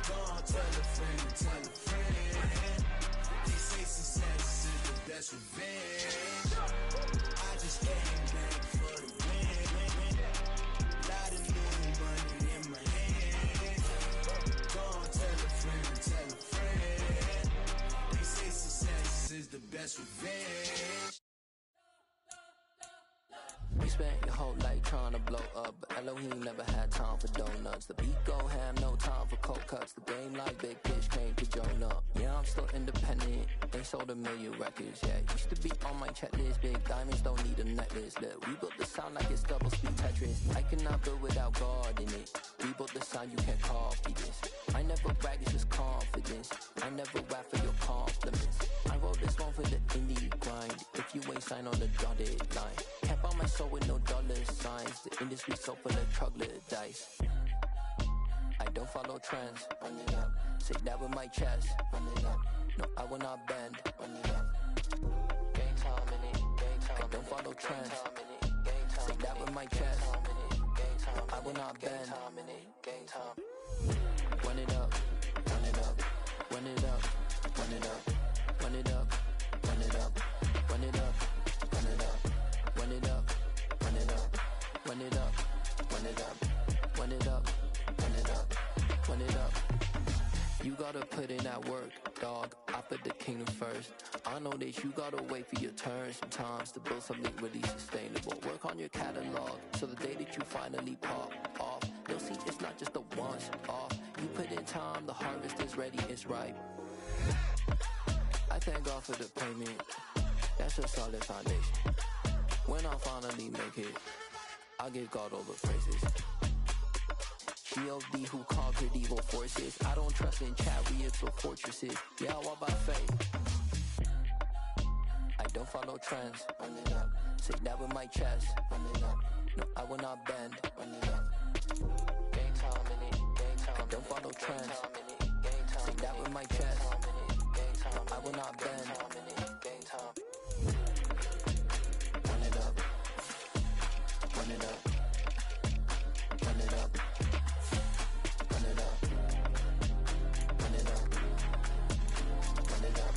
Gonna tell a friend, tell a friend. They say success is the best revenge. I just came back for the win. Lot of new money in my hand. Gonna tell a friend, tell a friend. They say success is the best revenge. You spent your whole life trying to blow up, but Elohim never had time for donuts. The beat go ham, no time for cold cuts. The game like Big Fish came to Jonah. Yeah, I'm still independent. They sold 1 million records. Yeah, used to be on my checklist. Big diamonds don't need a necklace. Look, we built the sound like it's double speed Tetris. I cannot build without God in it. We built the sound, you can't copy this. I never brag, it's just confidence. I never rap for your compliments. I wrote this one for the indie grind. If you ain't signed on the dotted line, can't buy my soul with no dollar signs. The industry so full of troglodytes. I don't follow trends. Run it up. Say that with my chest. Run it up. No, I will not bend. Run it up. Game time in it. Game time. I don't follow trends. Say that with my chest. No, I will not bend. Game time. Run it up. Run it up. Run it up. Run it up. Run it up. Run it up. Run it up. Run it up. Run it up. Run it up. Run it up. Run it up. Run it up. Run it up. Run it up. You gotta put in that work, dog. I put the kingdom first. I know that you gotta wait for your turn sometimes to build something really sustainable. Work on your catalog, so the day that you finally pop off, you'll see it's not just a once off. You put in time, the harvest is ready, it's ripe. I thank God for the payment. That's a solid foundation. When I finally make it, I'll give God all the praises. G.O.D. who conquered evil forces. I don't trust in chariots or fortresses. Yeah, I walk by faith. I don't follow trends. Run it up. Say that with my chest. Run it up. No, I will not bend. Run it up. Game time in it. Game time. I don't follow trends. Say that with my chest. No, I will not bend. Game time. Run it up. Run it up. Run it up. Run it up. Run it up. Run it up.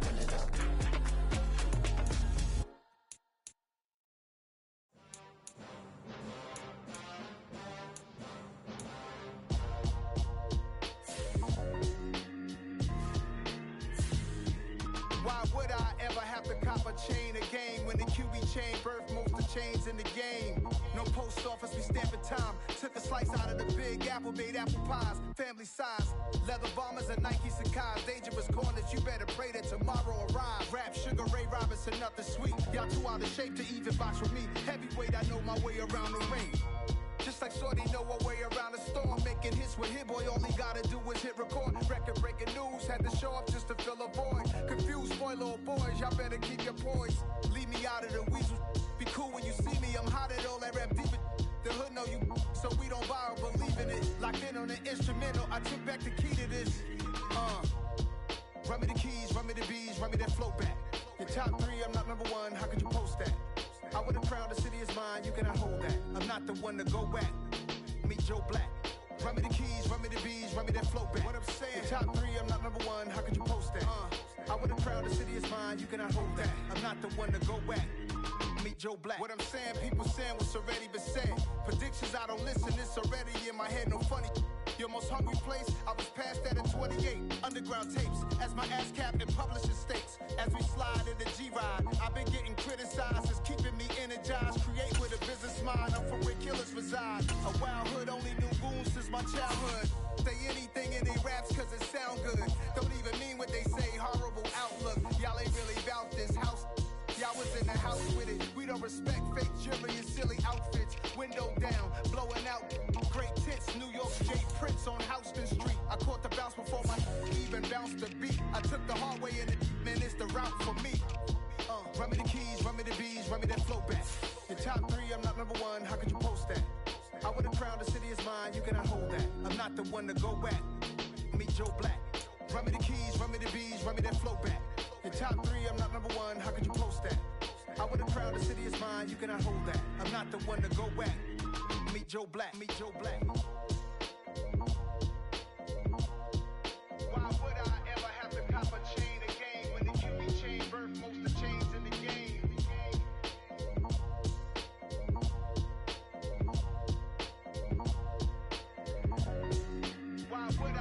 Run it up. Why would I ever have to cop a chain again when the QB chain birthed most of the chains in the game? No post office, we stamping time. Took a slice out of the big apple, made apple pies, family size. Leather bombers and Nike Sacai's. Dangerous corners, you better pray that tomorrow arrives. Rap, Sugar Ray Robinson, nothing sweet. Y'all too out of shape to even box with me. Heavyweight, I know my way around the ring. Just like Shorty know her way around the storm. Making hits with Hit Boy, all he gotta do is hit record. Record breaking news, had to show up just to fill a void. Confused boy, little boys, y'all better keep your poise. Leave me out of the weasel. Be cool when you see me, I'm hot at all that rap deep. The hood know you, so we don't borrow, believe in it. Locked in on the instrumental, I took back the key to this. Run me the keys, run me the bees, run me that flow back. Your top 3, I'm not number 1, how could you post that? I would have crowned the city is mine, you cannot hold that. I'm not the one to go back. Meet Joe Black. Run me the keys, run me the bees, run me that flow back. What I'm saying, your top 3, I'm not number 1, how could you post that? I would have crowned the city is mine, you cannot hold that. I'm not the one to go back. Meet Joe Black. What I'm saying, people saying what's already been said. Predictions, I don't listen, it's already in my head, no funny. Your most hungry place, I was past that at 28. Underground tapes, as my ass cap in publishing states. As we slide in the G-Ride, I've been getting criticized, it's keeping me energized. Create with a business mind, I'm from where killers reside. A wild hood, only knew goons since my childhood. Say anything in they raps cause it sound good. Don't even mean what they say, horrible outlook. Y'all ain't really about this house. Y'all was in the house with it. We don't respect fake jewelry and silly outfits. Window down, blowing out great tits. New York J Prince on Houston Street. I caught the bounce before my even bounced the beat. I took the hard way in it, man, it's the route for me. Run me the keys, run me the bees, run me that flow back. Your top 3, I'm not number 1, how could you post that? I would have crowned the city is mine, you cannot hold that. I'm not the one to go back. Joe Black. Run me the keys, run me the bees, run me that flow back. In top 3, I'm not number 1, how could you post that? I would have crowned the city is mine, you cannot hold that. I'm not the one to go back. Meet Joe Black, meet Joe Black. Why would I ever have to cop a chain again when the QB chain birthed most of the chains in the game? Why would I?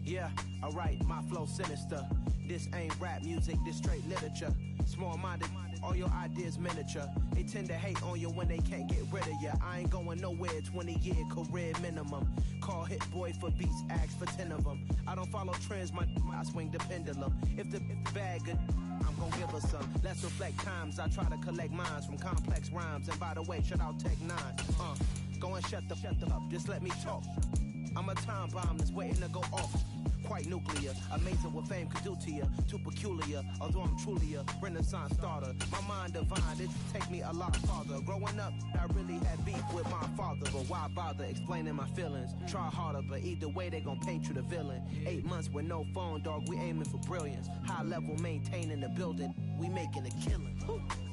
Yeah, alright, my flow sinister. This ain't rap music, this straight literature. Small-minded, all your ideas miniature. They tend to hate on you when they can't get rid of you. I ain't going nowhere, 20-year career minimum. Call Hit Boy for beats, ask for 10 of them. I don't follow trends, I swing the pendulum. If the bag good, I'm gon' give her some. Let's reflect times, I try to collect minds from complex rhymes. And by the way, shout out Tech 9. Go and shut the up, just let me talk. I'm a time bomb that's waiting to go off. Quite nuclear, amazing what fame could do to you. Too peculiar, although I'm truly a renaissance starter. My mind divine, it take me a lot farther. Growing up, I really had beef with my father. But why bother explaining my feelings? Try harder, but either way they gon' paint you the villain. 8 months with no phone, dog, we aiming for brilliance. High level, maintaining the building, we making a killing.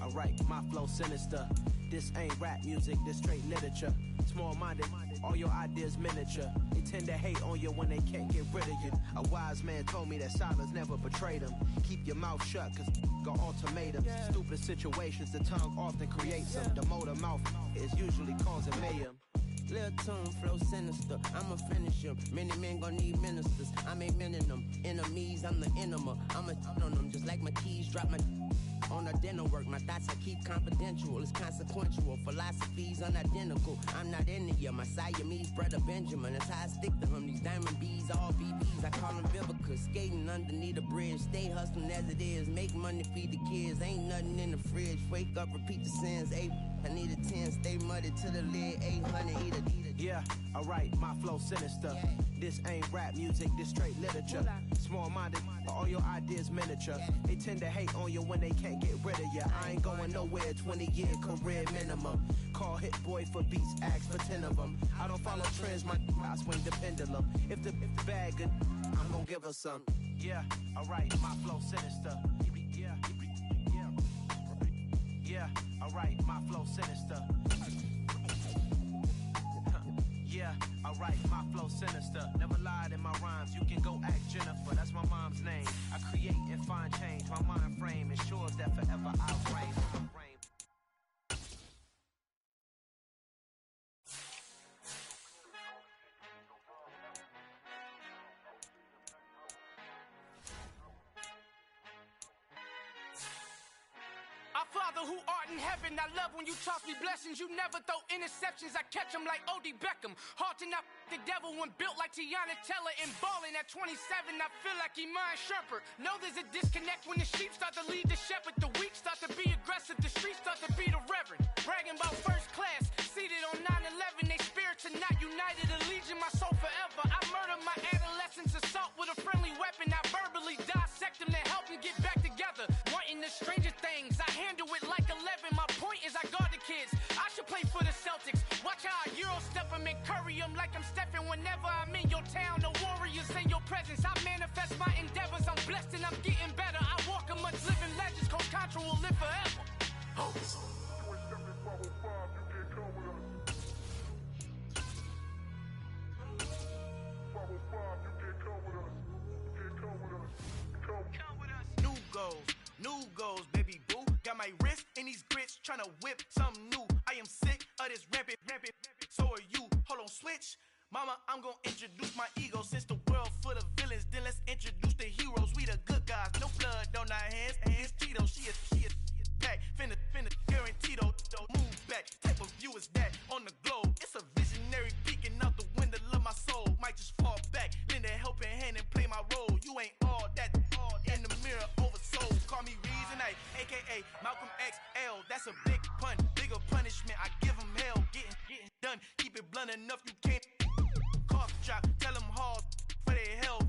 Alright, my flow sinister. This ain't rap music, this straight literature. Small-minded, all your ideas miniature. They tend to hate on you when they can't get rid of you. A wise man told me that silence never betrayed him. Keep your mouth shut, cause got ultimatums. Stupid situations, the tongue often creates them. The motor mouth is usually causing mayhem. Lil' tune, flow sinister, I'ma finish him. Many men gon' need ministers, I'm a men in them. Enemies, I'm the enema. I'ma on them, just like my keys, drop my on the dinner work. My thoughts I keep confidential, it's consequential. Philosophies unidentical, I'm not in it yet. My Siamese brother Benjamin, that's how I stick to him. These diamond bees, all BBs, I call them Vivica. Skating underneath the bridge, stay hustling as it is. Make money, feed the kids, ain't nothing in the fridge. Wake up, repeat the sins, I need a 10, stay muddy to the lid, 800, eat it. Yeah, alright, my flow sinister. This ain't rap music, this straight literature. Small-minded, all your ideas miniature. They tend to hate on you when they can't get rid of you. I ain't going nowhere, 20-year career minimum. Call Hit Boy for beats, ask for 10 of them. I don't follow trends, I swing the pendulum. If the bag good, I'm gon' give her some. Yeah, alright, my flow sinister. Yeah, alright, my flow sinister. Yeah, alright, my flow sinister. Never lied in my rhymes, you can go ask Jennifer, that's my mom's name. I create and find change, my mind frame ensures that forever I'll reign. Our Father who art in heaven, I love when you toss me blessings. You never throw interceptions, I catch them like O.D. Beckham. Hard to not the devil when built like Tiana Teller. And balling at 27, I feel like Iman Shumpert. Know there's a disconnect when the sheep start to lead the shepherd. The weak start to be aggressive, the streets start to be the reverend. Bragging about first class, seated on 9/11. They spirits are not united, allegiance my soul forever. I murder my adolescence, assault with a friendly weapon. I verbally dissect them to help them get back together. Wanting the stranger things, I handle it like 11. My point is I guard the kids. I should play for the Celtics. Watch how I Euro step them and curry them like I'm stepping. Whenever I'm in your town, the Warriors in your presence. I manifest my endeavors. I'm blessed and I'm getting better. I walk amongst living legends. Coach Contra will live forever. Oh. New goals, baby boo. Got my wrist in these grits, tryna whip something new. I am sick of this rampant. So are you. Hold on, switch. Mama, I'm gonna introduce my ego. Since the world full of villains, then let's introduce the heroes. We the good guys, no blood on our hands. Hands Tito, she is back. Finna, guaranteed. Move back. Type of view is that on the globe? It's a visionary peeking out the window of my soul. Might just fall back, lend a helping hand and play my role. You ain't all that. In the mirror, oversold. Call me Reasonite, aka Malcolm XL. That's a big pun, bigger punishment. I give him hell, getting done. Keep it blunt enough, you can't. Cough drop, tell them hard for their health.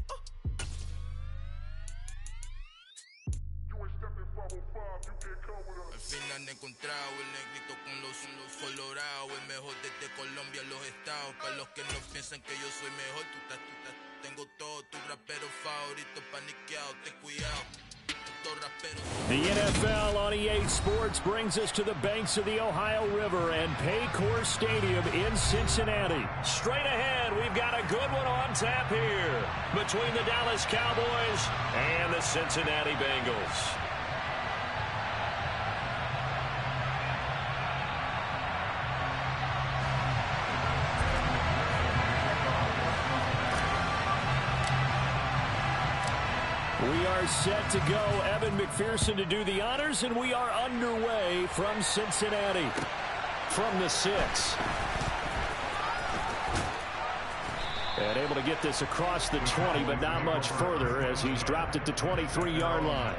You ain't stepping 505, you can't come with us. final encontrado el negrito con los colorados, el mejor desde Colombia, los estados. Para los que no piensan que yo soy mejor, tengo todo, tu rapero favorito paniqueado, ten cuidado. The NFL on EA Sports brings us to the banks of the Ohio River and Paycor Stadium in Cincinnati. Straight ahead, we've got a good one on tap here between the Dallas Cowboys and the Cincinnati Bengals. We are set to go. Evan McPherson to do the honors, and we are underway from Cincinnati. From the 6. And able to get this across the 20, but not much further as he's dropped it to 23-yard line.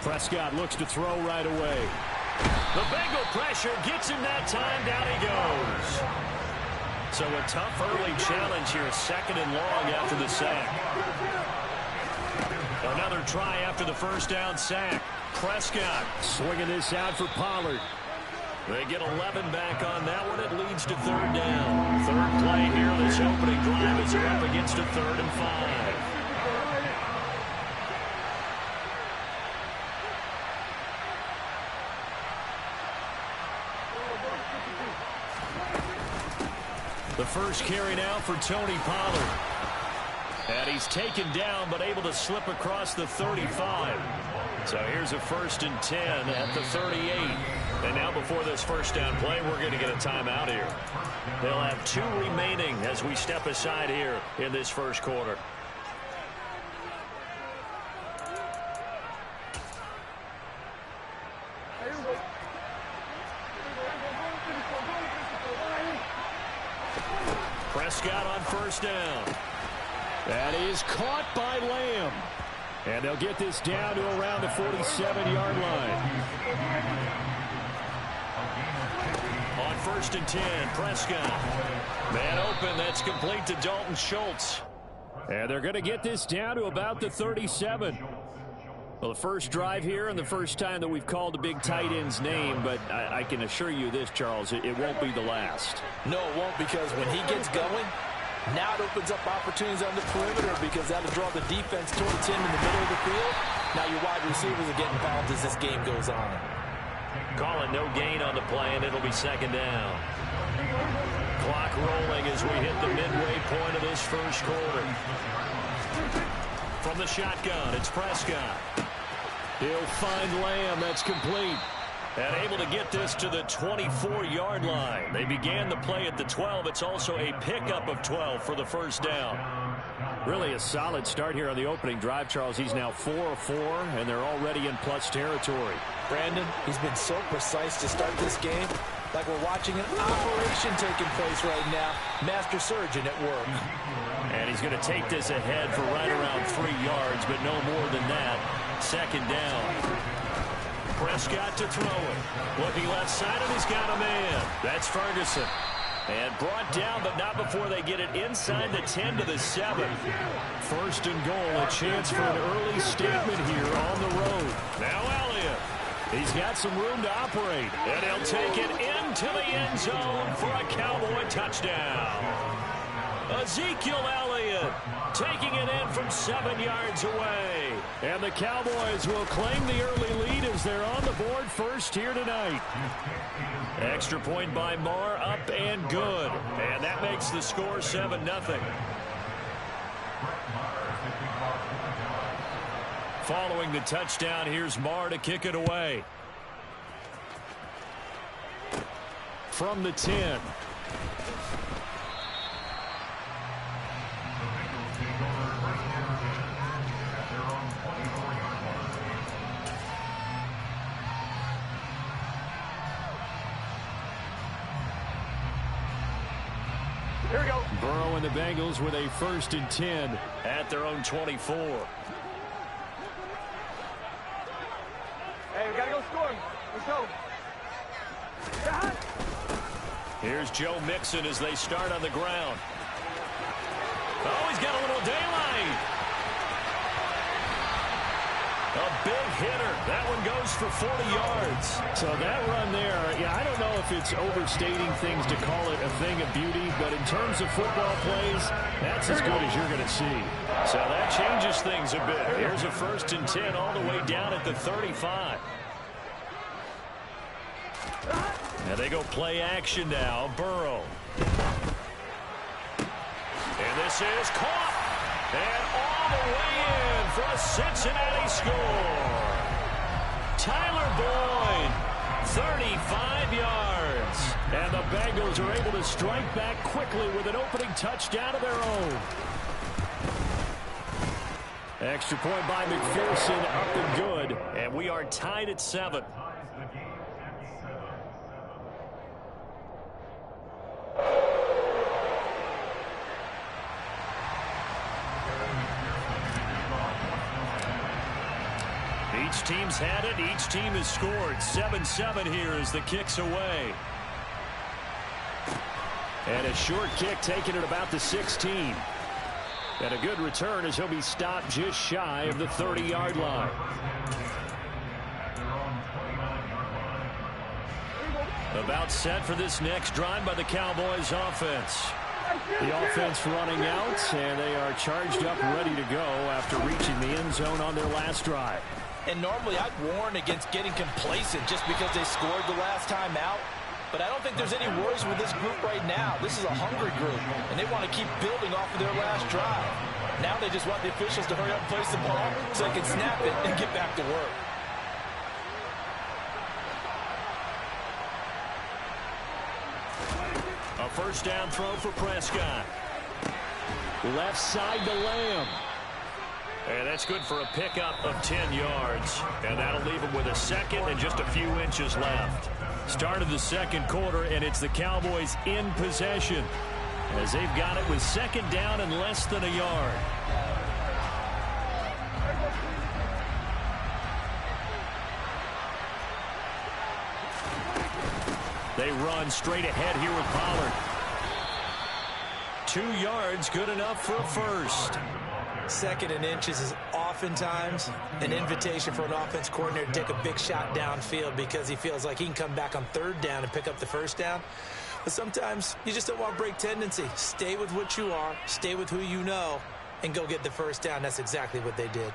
Prescott looks to throw right away. The Bengal pressure gets him that time. Down he goes. So a tough early challenge here. 2nd and long after the sack. Another try after the first down sack. Prescott swinging this out for Pollard. They get 11 back on that one. It leads to 3rd down. 3rd play here. This opening drive as they're up against a 3rd and 5. The first carry now for Tony Pollard. And he's taken down, but able to slip across the 35. So here's a 1st and 10 at the 38. And now before this first down play, we're going to get a timeout here. They'll have 2 remaining as we step aside here in this first quarter. Prescott on first down. That is caught by Lamb. And they'll get this down to around the 47-yard line. On 1st and 10, Prescott. Man open, that's complete to Dalton Schultz. And they're going to get this down to about the 37. Well, the first drive here and the first time that we've called the big tight end's name, but I can assure you this, Charles, it won't be the last. No, it won't, because when he gets going, now it opens up opportunities on the perimeter because that'll draw the defense towards him in the middle of the field. Now your wide receivers are getting involved as this game goes on. Call it no gain on the play, and it'll be 2nd down. Clock rolling as we hit the midway point of this first quarter. From the shotgun, it's Prescott. He'll find Lamb. That's complete. And able to get this to the 24-yard line. They began the play at the 12. It's also a pickup of 12 for the first down. Really a solid start here on the opening drive, Charles. He's now 4 of 4, and they're already in plus territory. Brandon, he's been so precise to start this game, like we're watching an operation taking place right now. Master surgeon at work. And he's going to take this ahead for right around 3 yards, but no more than that. 2nd down. Prescott to throw it. Looking left side, and he's got a man. That's Ferguson. And brought down, but not before they get it inside the 10 to the 7. 1st and goal, a chance for an early statement here on the road. Now Elliott. He's got some room to operate. And he'll take it into the end zone for a Cowboy touchdown. Ezekiel Elliott taking it in from 7 yards away. And the Cowboys will claim the early lead as they're on the board first here tonight. Extra point by Marr, up and good. And that makes the score 7-0. Following the touchdown, here's Marr to kick it away. From the 10. Here we go. Burrow and the Bengals with a 1st and 10 at their own 24. Hey, we got to go score. Let's go. Here's Joe Mixon as they start on the ground. Oh, he's got a little daylight. A big hitter. That one goes for 40 yards. So that run there, yeah, I don't know if it's overstating things to call it a thing of beauty, but in terms of football plays, that's as good as you're going to see. So that changes things a bit. Here's a 1st and 10 all the way down at the 35. And they go play action now. Burrow. And this is caught. And all the way in for a Cincinnati score. Tyler Boyd, 35 yards. And the Bengals are able to strike back quickly with an opening touchdown of their own. Extra point by McPherson, up and good. And we are tied at 7. Each team's had it. Each team has scored. 7-7 here as the kick's away. And a short kick taken at about the 16. And a good return as he'll be stopped just shy of the 30-yard line. About set for this next drive by the Cowboys offense. The offense running out, and they are charged up ready to go after reaching the end zone on their last drive. And normally I'd warn against getting complacent just because they scored the last time out. But I don't think there's any worries with this group right now. This is a hungry group, and they want to keep building off of their last drive. Now they just want the officials to hurry up and place the ball so they can snap it and get back to work. A 1st down throw for Prescott. Left side to Lamb. And that's good for a pickup of 10 yards. And that'll leave him with a second and just a few inches left. Start of the second quarter, and it's the Cowboys in possession as they've got it with 2nd down and less than a yard. They run straight ahead here with Pollard. 2 yards, good enough for a 1st. 2nd and inches is oftentimes an invitation for an offense coordinator to take a big shot downfield because he feels like he can come back on 3rd down and pick up the 1st down. But sometimes you just don't want to break tendency. Stay with what you are, stay with who you know, and go get the 1st down. That's exactly what they did.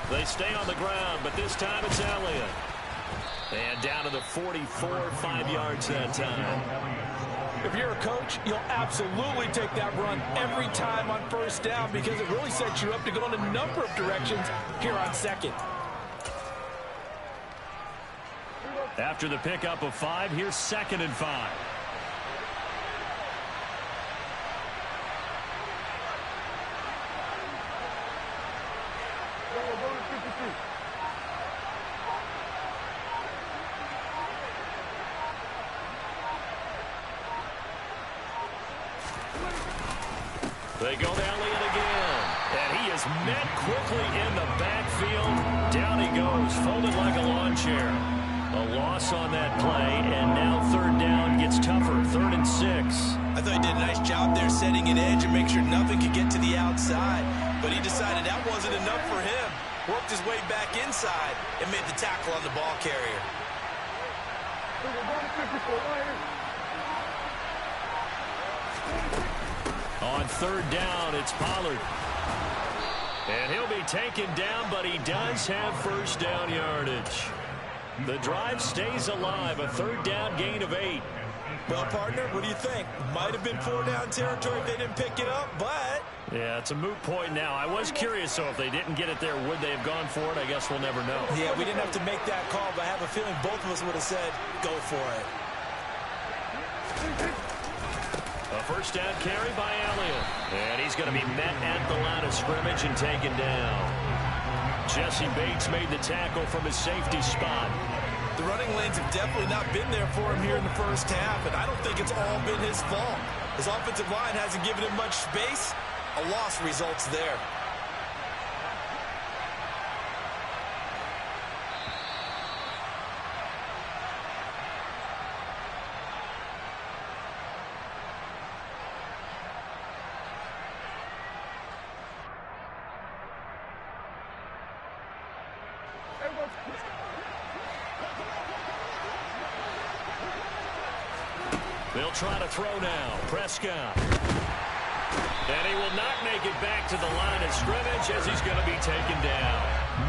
They stay on the ground, but this time it's Elliott. And down to the 44, 5 yards that time. If you're a coach, you'll absolutely take that run every time on 1st down because it really sets you up to go in a number of directions here on 2nd. After the pickup of 5, here's 2nd and 5. They go to Elliott again, and he is met quickly in the backfield. Down he goes, folded like a lawn chair. A loss on that play, and now 3rd down gets tougher, 3rd and 6. I thought he did a nice job there setting an edge and make sure nothing could get to the outside. But he decided that wasn't enough for him. Worked his way back inside and made the tackle on the ball carrier. On 3rd down, it's Pollard. And he'll be taken down, but he does have 1st down yardage. The drive stays alive, a 3rd down gain of 8. Well, partner, what do you think? Might have been 4-down territory if they didn't pick it up, but... Yeah, it's a moot point now. I was curious, so if they didn't get it there, would they have gone for it? I guess we'll never know. Yeah, we didn't have to make that call, but I have a feeling both of us would have said, go for it. A first down carry by Elliott. And he's going to be met at the line of scrimmage and taken down. Jesse Bates made the tackle from his safety spot. The running lanes have definitely not been there for him here in the first half, and I don't think it's all been his fault. His offensive line hasn't given him much space. A loss results there. They'll try to throw now. Prescott. And he will not make it back to the line of scrimmage as he's going to be taken down.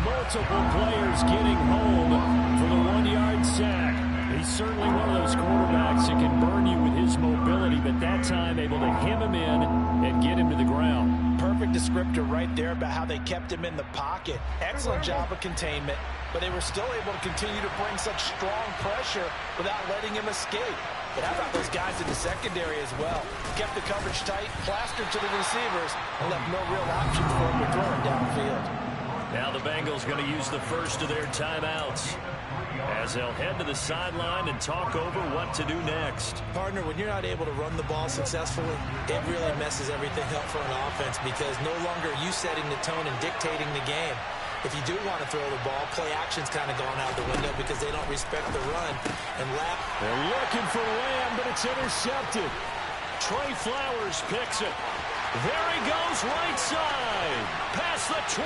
Multiple players getting home for the 1-yard sack. He's certainly one of those quarterbacks that can burn you with his mobility, but that time able to hem him in and get him to the ground. Perfect descriptor right there about how they kept him in the pocket. Excellent job of containment, but they were still able to continue to bring such strong pressure without letting him escape. But how about those guys in the secondary as well? Kept the coverage tight, plastered to the receivers, and left no real options for him to throw it downfield. Now the Bengals going to use the first of their timeouts as they'll head to the sideline and talk over what to do next. Partner, when you're not able to run the ball successfully, it really messes everything up for an offense because no longer are you setting the tone and dictating the game. If you do want to throw the ball, play action's kind of gone out the window because they don't respect the run. And they're looking for Lamb, but it's intercepted. Trey Flowers picks it. There he goes, right side. Past the 20.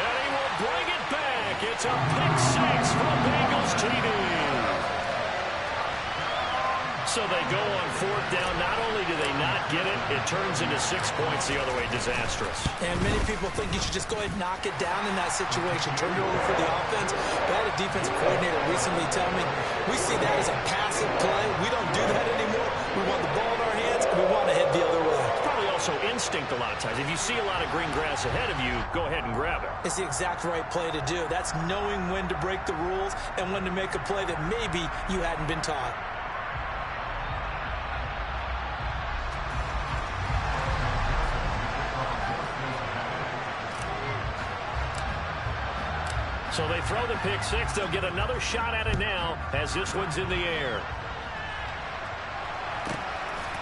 And he will bring it back. It's a pick six for the Bengals TD. So they go on fourth down. Not only do they not get it, it turns into 6 points the other way. Disastrous. And many people think you should just go ahead and knock it down in that situation. Turn it over for the offense. But I had a defensive coordinator recently tell me, we see that as a passive play. We don't do that anymore. We want the ball in our hands, and we want to head the other way. It's probably also instinct a lot of times. If you see a lot of green grass ahead of you, go ahead and grab it. It's the exact right play to do. That's knowing when to break the rules and when to make a play that maybe you hadn't been taught. So they throw the pick six. They'll get another shot at it now as this one's in the air.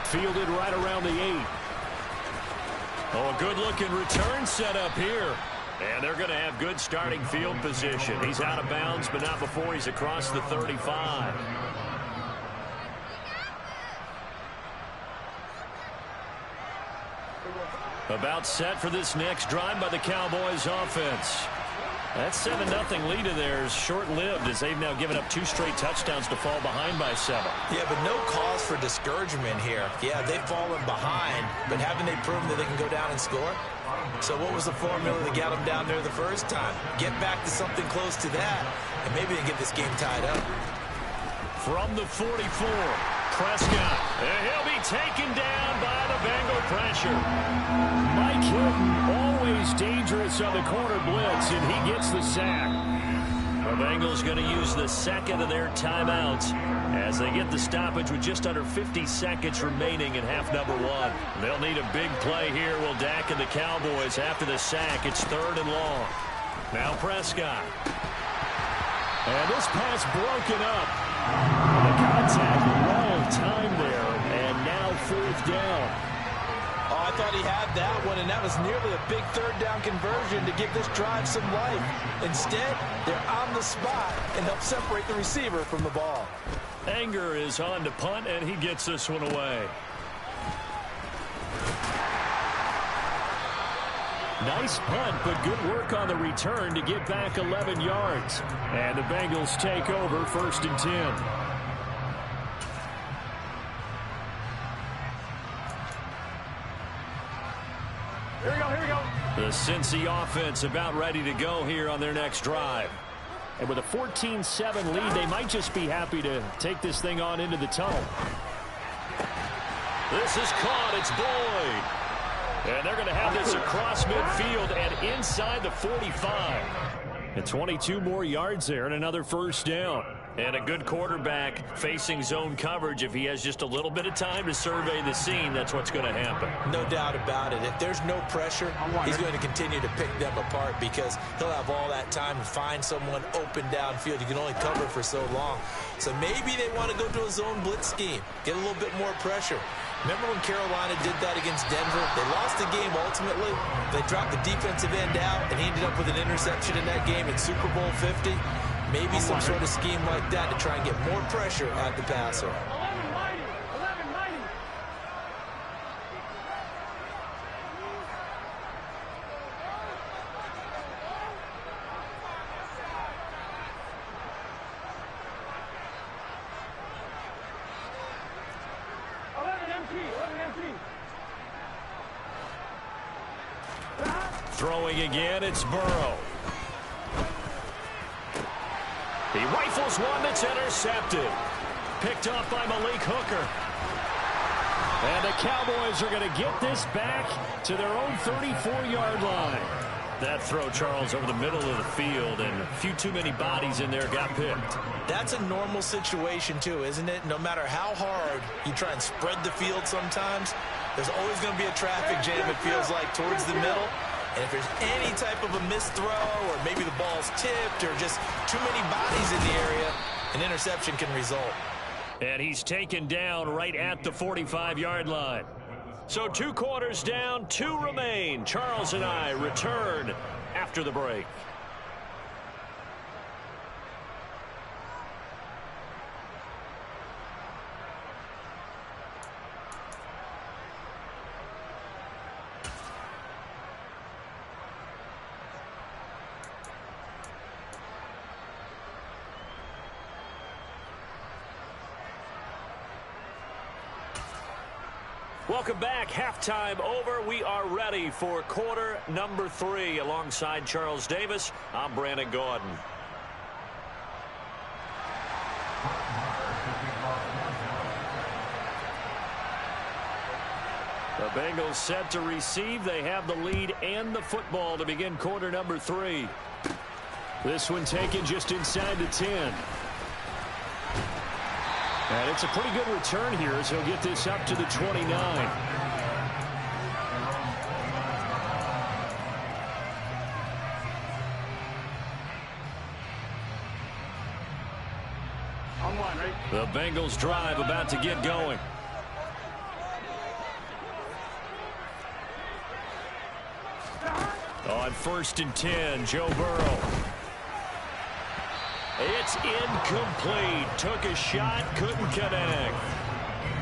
Fielded right around the 8. Oh, a good-looking return set up here. And they're going to have good starting field position. He's out of bounds, but not before he's across the 35. About set for this next drive by the Cowboys offense. That 7-0 lead of theirs short-lived as they've now given up 2 straight touchdowns to fall behind by 7. Yeah, but no cause for discouragement here. Yeah, they've fallen behind, but haven't they proven that they can go down and score? So what was the formula that got them down there the first time? Get back to something close to that, and maybe they can get this game tied up. From the 44, Prescott. And he'll be taken down by the Bengal pressure. Mike Hilton, always dangerous on the corner blitz, and he gets the sack. The Bengals going to use the second of their timeouts as they get the stoppage with just under 50 seconds remaining in half number 1. They'll need a big play here. Will Dak and the Cowboys after the sack. It's 3rd and long. Now Prescott. And this pass broken up. The contact well timed there, and now 4th down. Oh, I thought he had that one, and that was nearly a big 3rd down conversion to give this drive some life. Instead, they're on the spot and help separate the receiver from the ball. Anger is on to punt, and he gets this one away. Nice punt, but good work on the return to get back 11 yards. And the Bengals take over 1st and 10. Here we go, here we go. The Cincy offense about ready to go here on their next drive. And with a 14-7 lead, they might just be happy to take this thing on into the tunnel. This is caught. It's Boyd. And they're going to have this across midfield and inside the 45. And 22 more yards there and another 1st down. And a good quarterback facing zone coverage, if he has just a little bit of time to survey the scene, that's what's going to happen. No doubt about it. If there's no pressure, he's going to continue to pick them apart because he'll have all that time to find someone open downfield. You can only cover for so long. So maybe they want to go to a zone blitz scheme, get a little bit more pressure. Remember when Carolina did that against Denver? They lost the game ultimately. They dropped the defensive end out, and he ended up with an interception in that game in Super Bowl 50. Maybe some sort of scheme like that to try and get more pressure at the passer. Throwing again, it's Burrow. He rifles one that's intercepted. Picked off by Malik Hooker. And the Cowboys are going to get this back to their own 34-yard line. That throw, Charles, over the middle of the field, and a few too many bodies in there got picked. That's a normal situation, too, isn't it? No matter how hard you try and spread the field sometimes, there's always going to be a traffic jam, it feels like, towards the middle. And if there's any type of a missed throw or maybe the ball's tipped or just too many bodies in the area, an interception can result. And he's taken down right at the 45-yard line. So 2 quarters down, 2 remain. Charles and I return after the break. Welcome back. Halftime over. We are ready for quarter number 3. Alongside Charles Davis, I'm Brandon Gaudin. The Bengals set to receive. They have the lead and the football to begin quarter number 3. This one taken just inside the 10. And it's a pretty good return here as he'll get this up to the 29. The Bengals drive about to get going. On 1st and 10, Joe Burrow. It's incomplete. Took a shot, couldn't connect.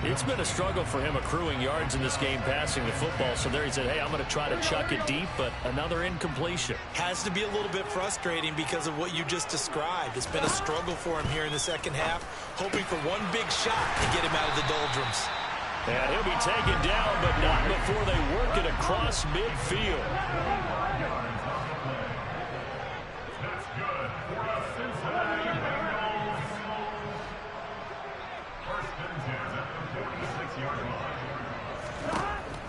It's been a struggle for him accruing yards in this game passing the football. So there he said, hey, I'm going to try to chuck it deep, but another incompletion. Has to be a little bit frustrating because of what you just described. It's been a struggle for him here in the second half, hoping for one big shot to get him out of the doldrums. And he'll be taken down, but not before they work it across midfield.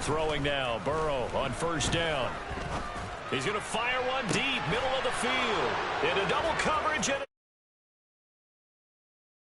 Throwing now, Burrow on 1st down. He's going to fire one deep, middle of the field. Into double coverage. And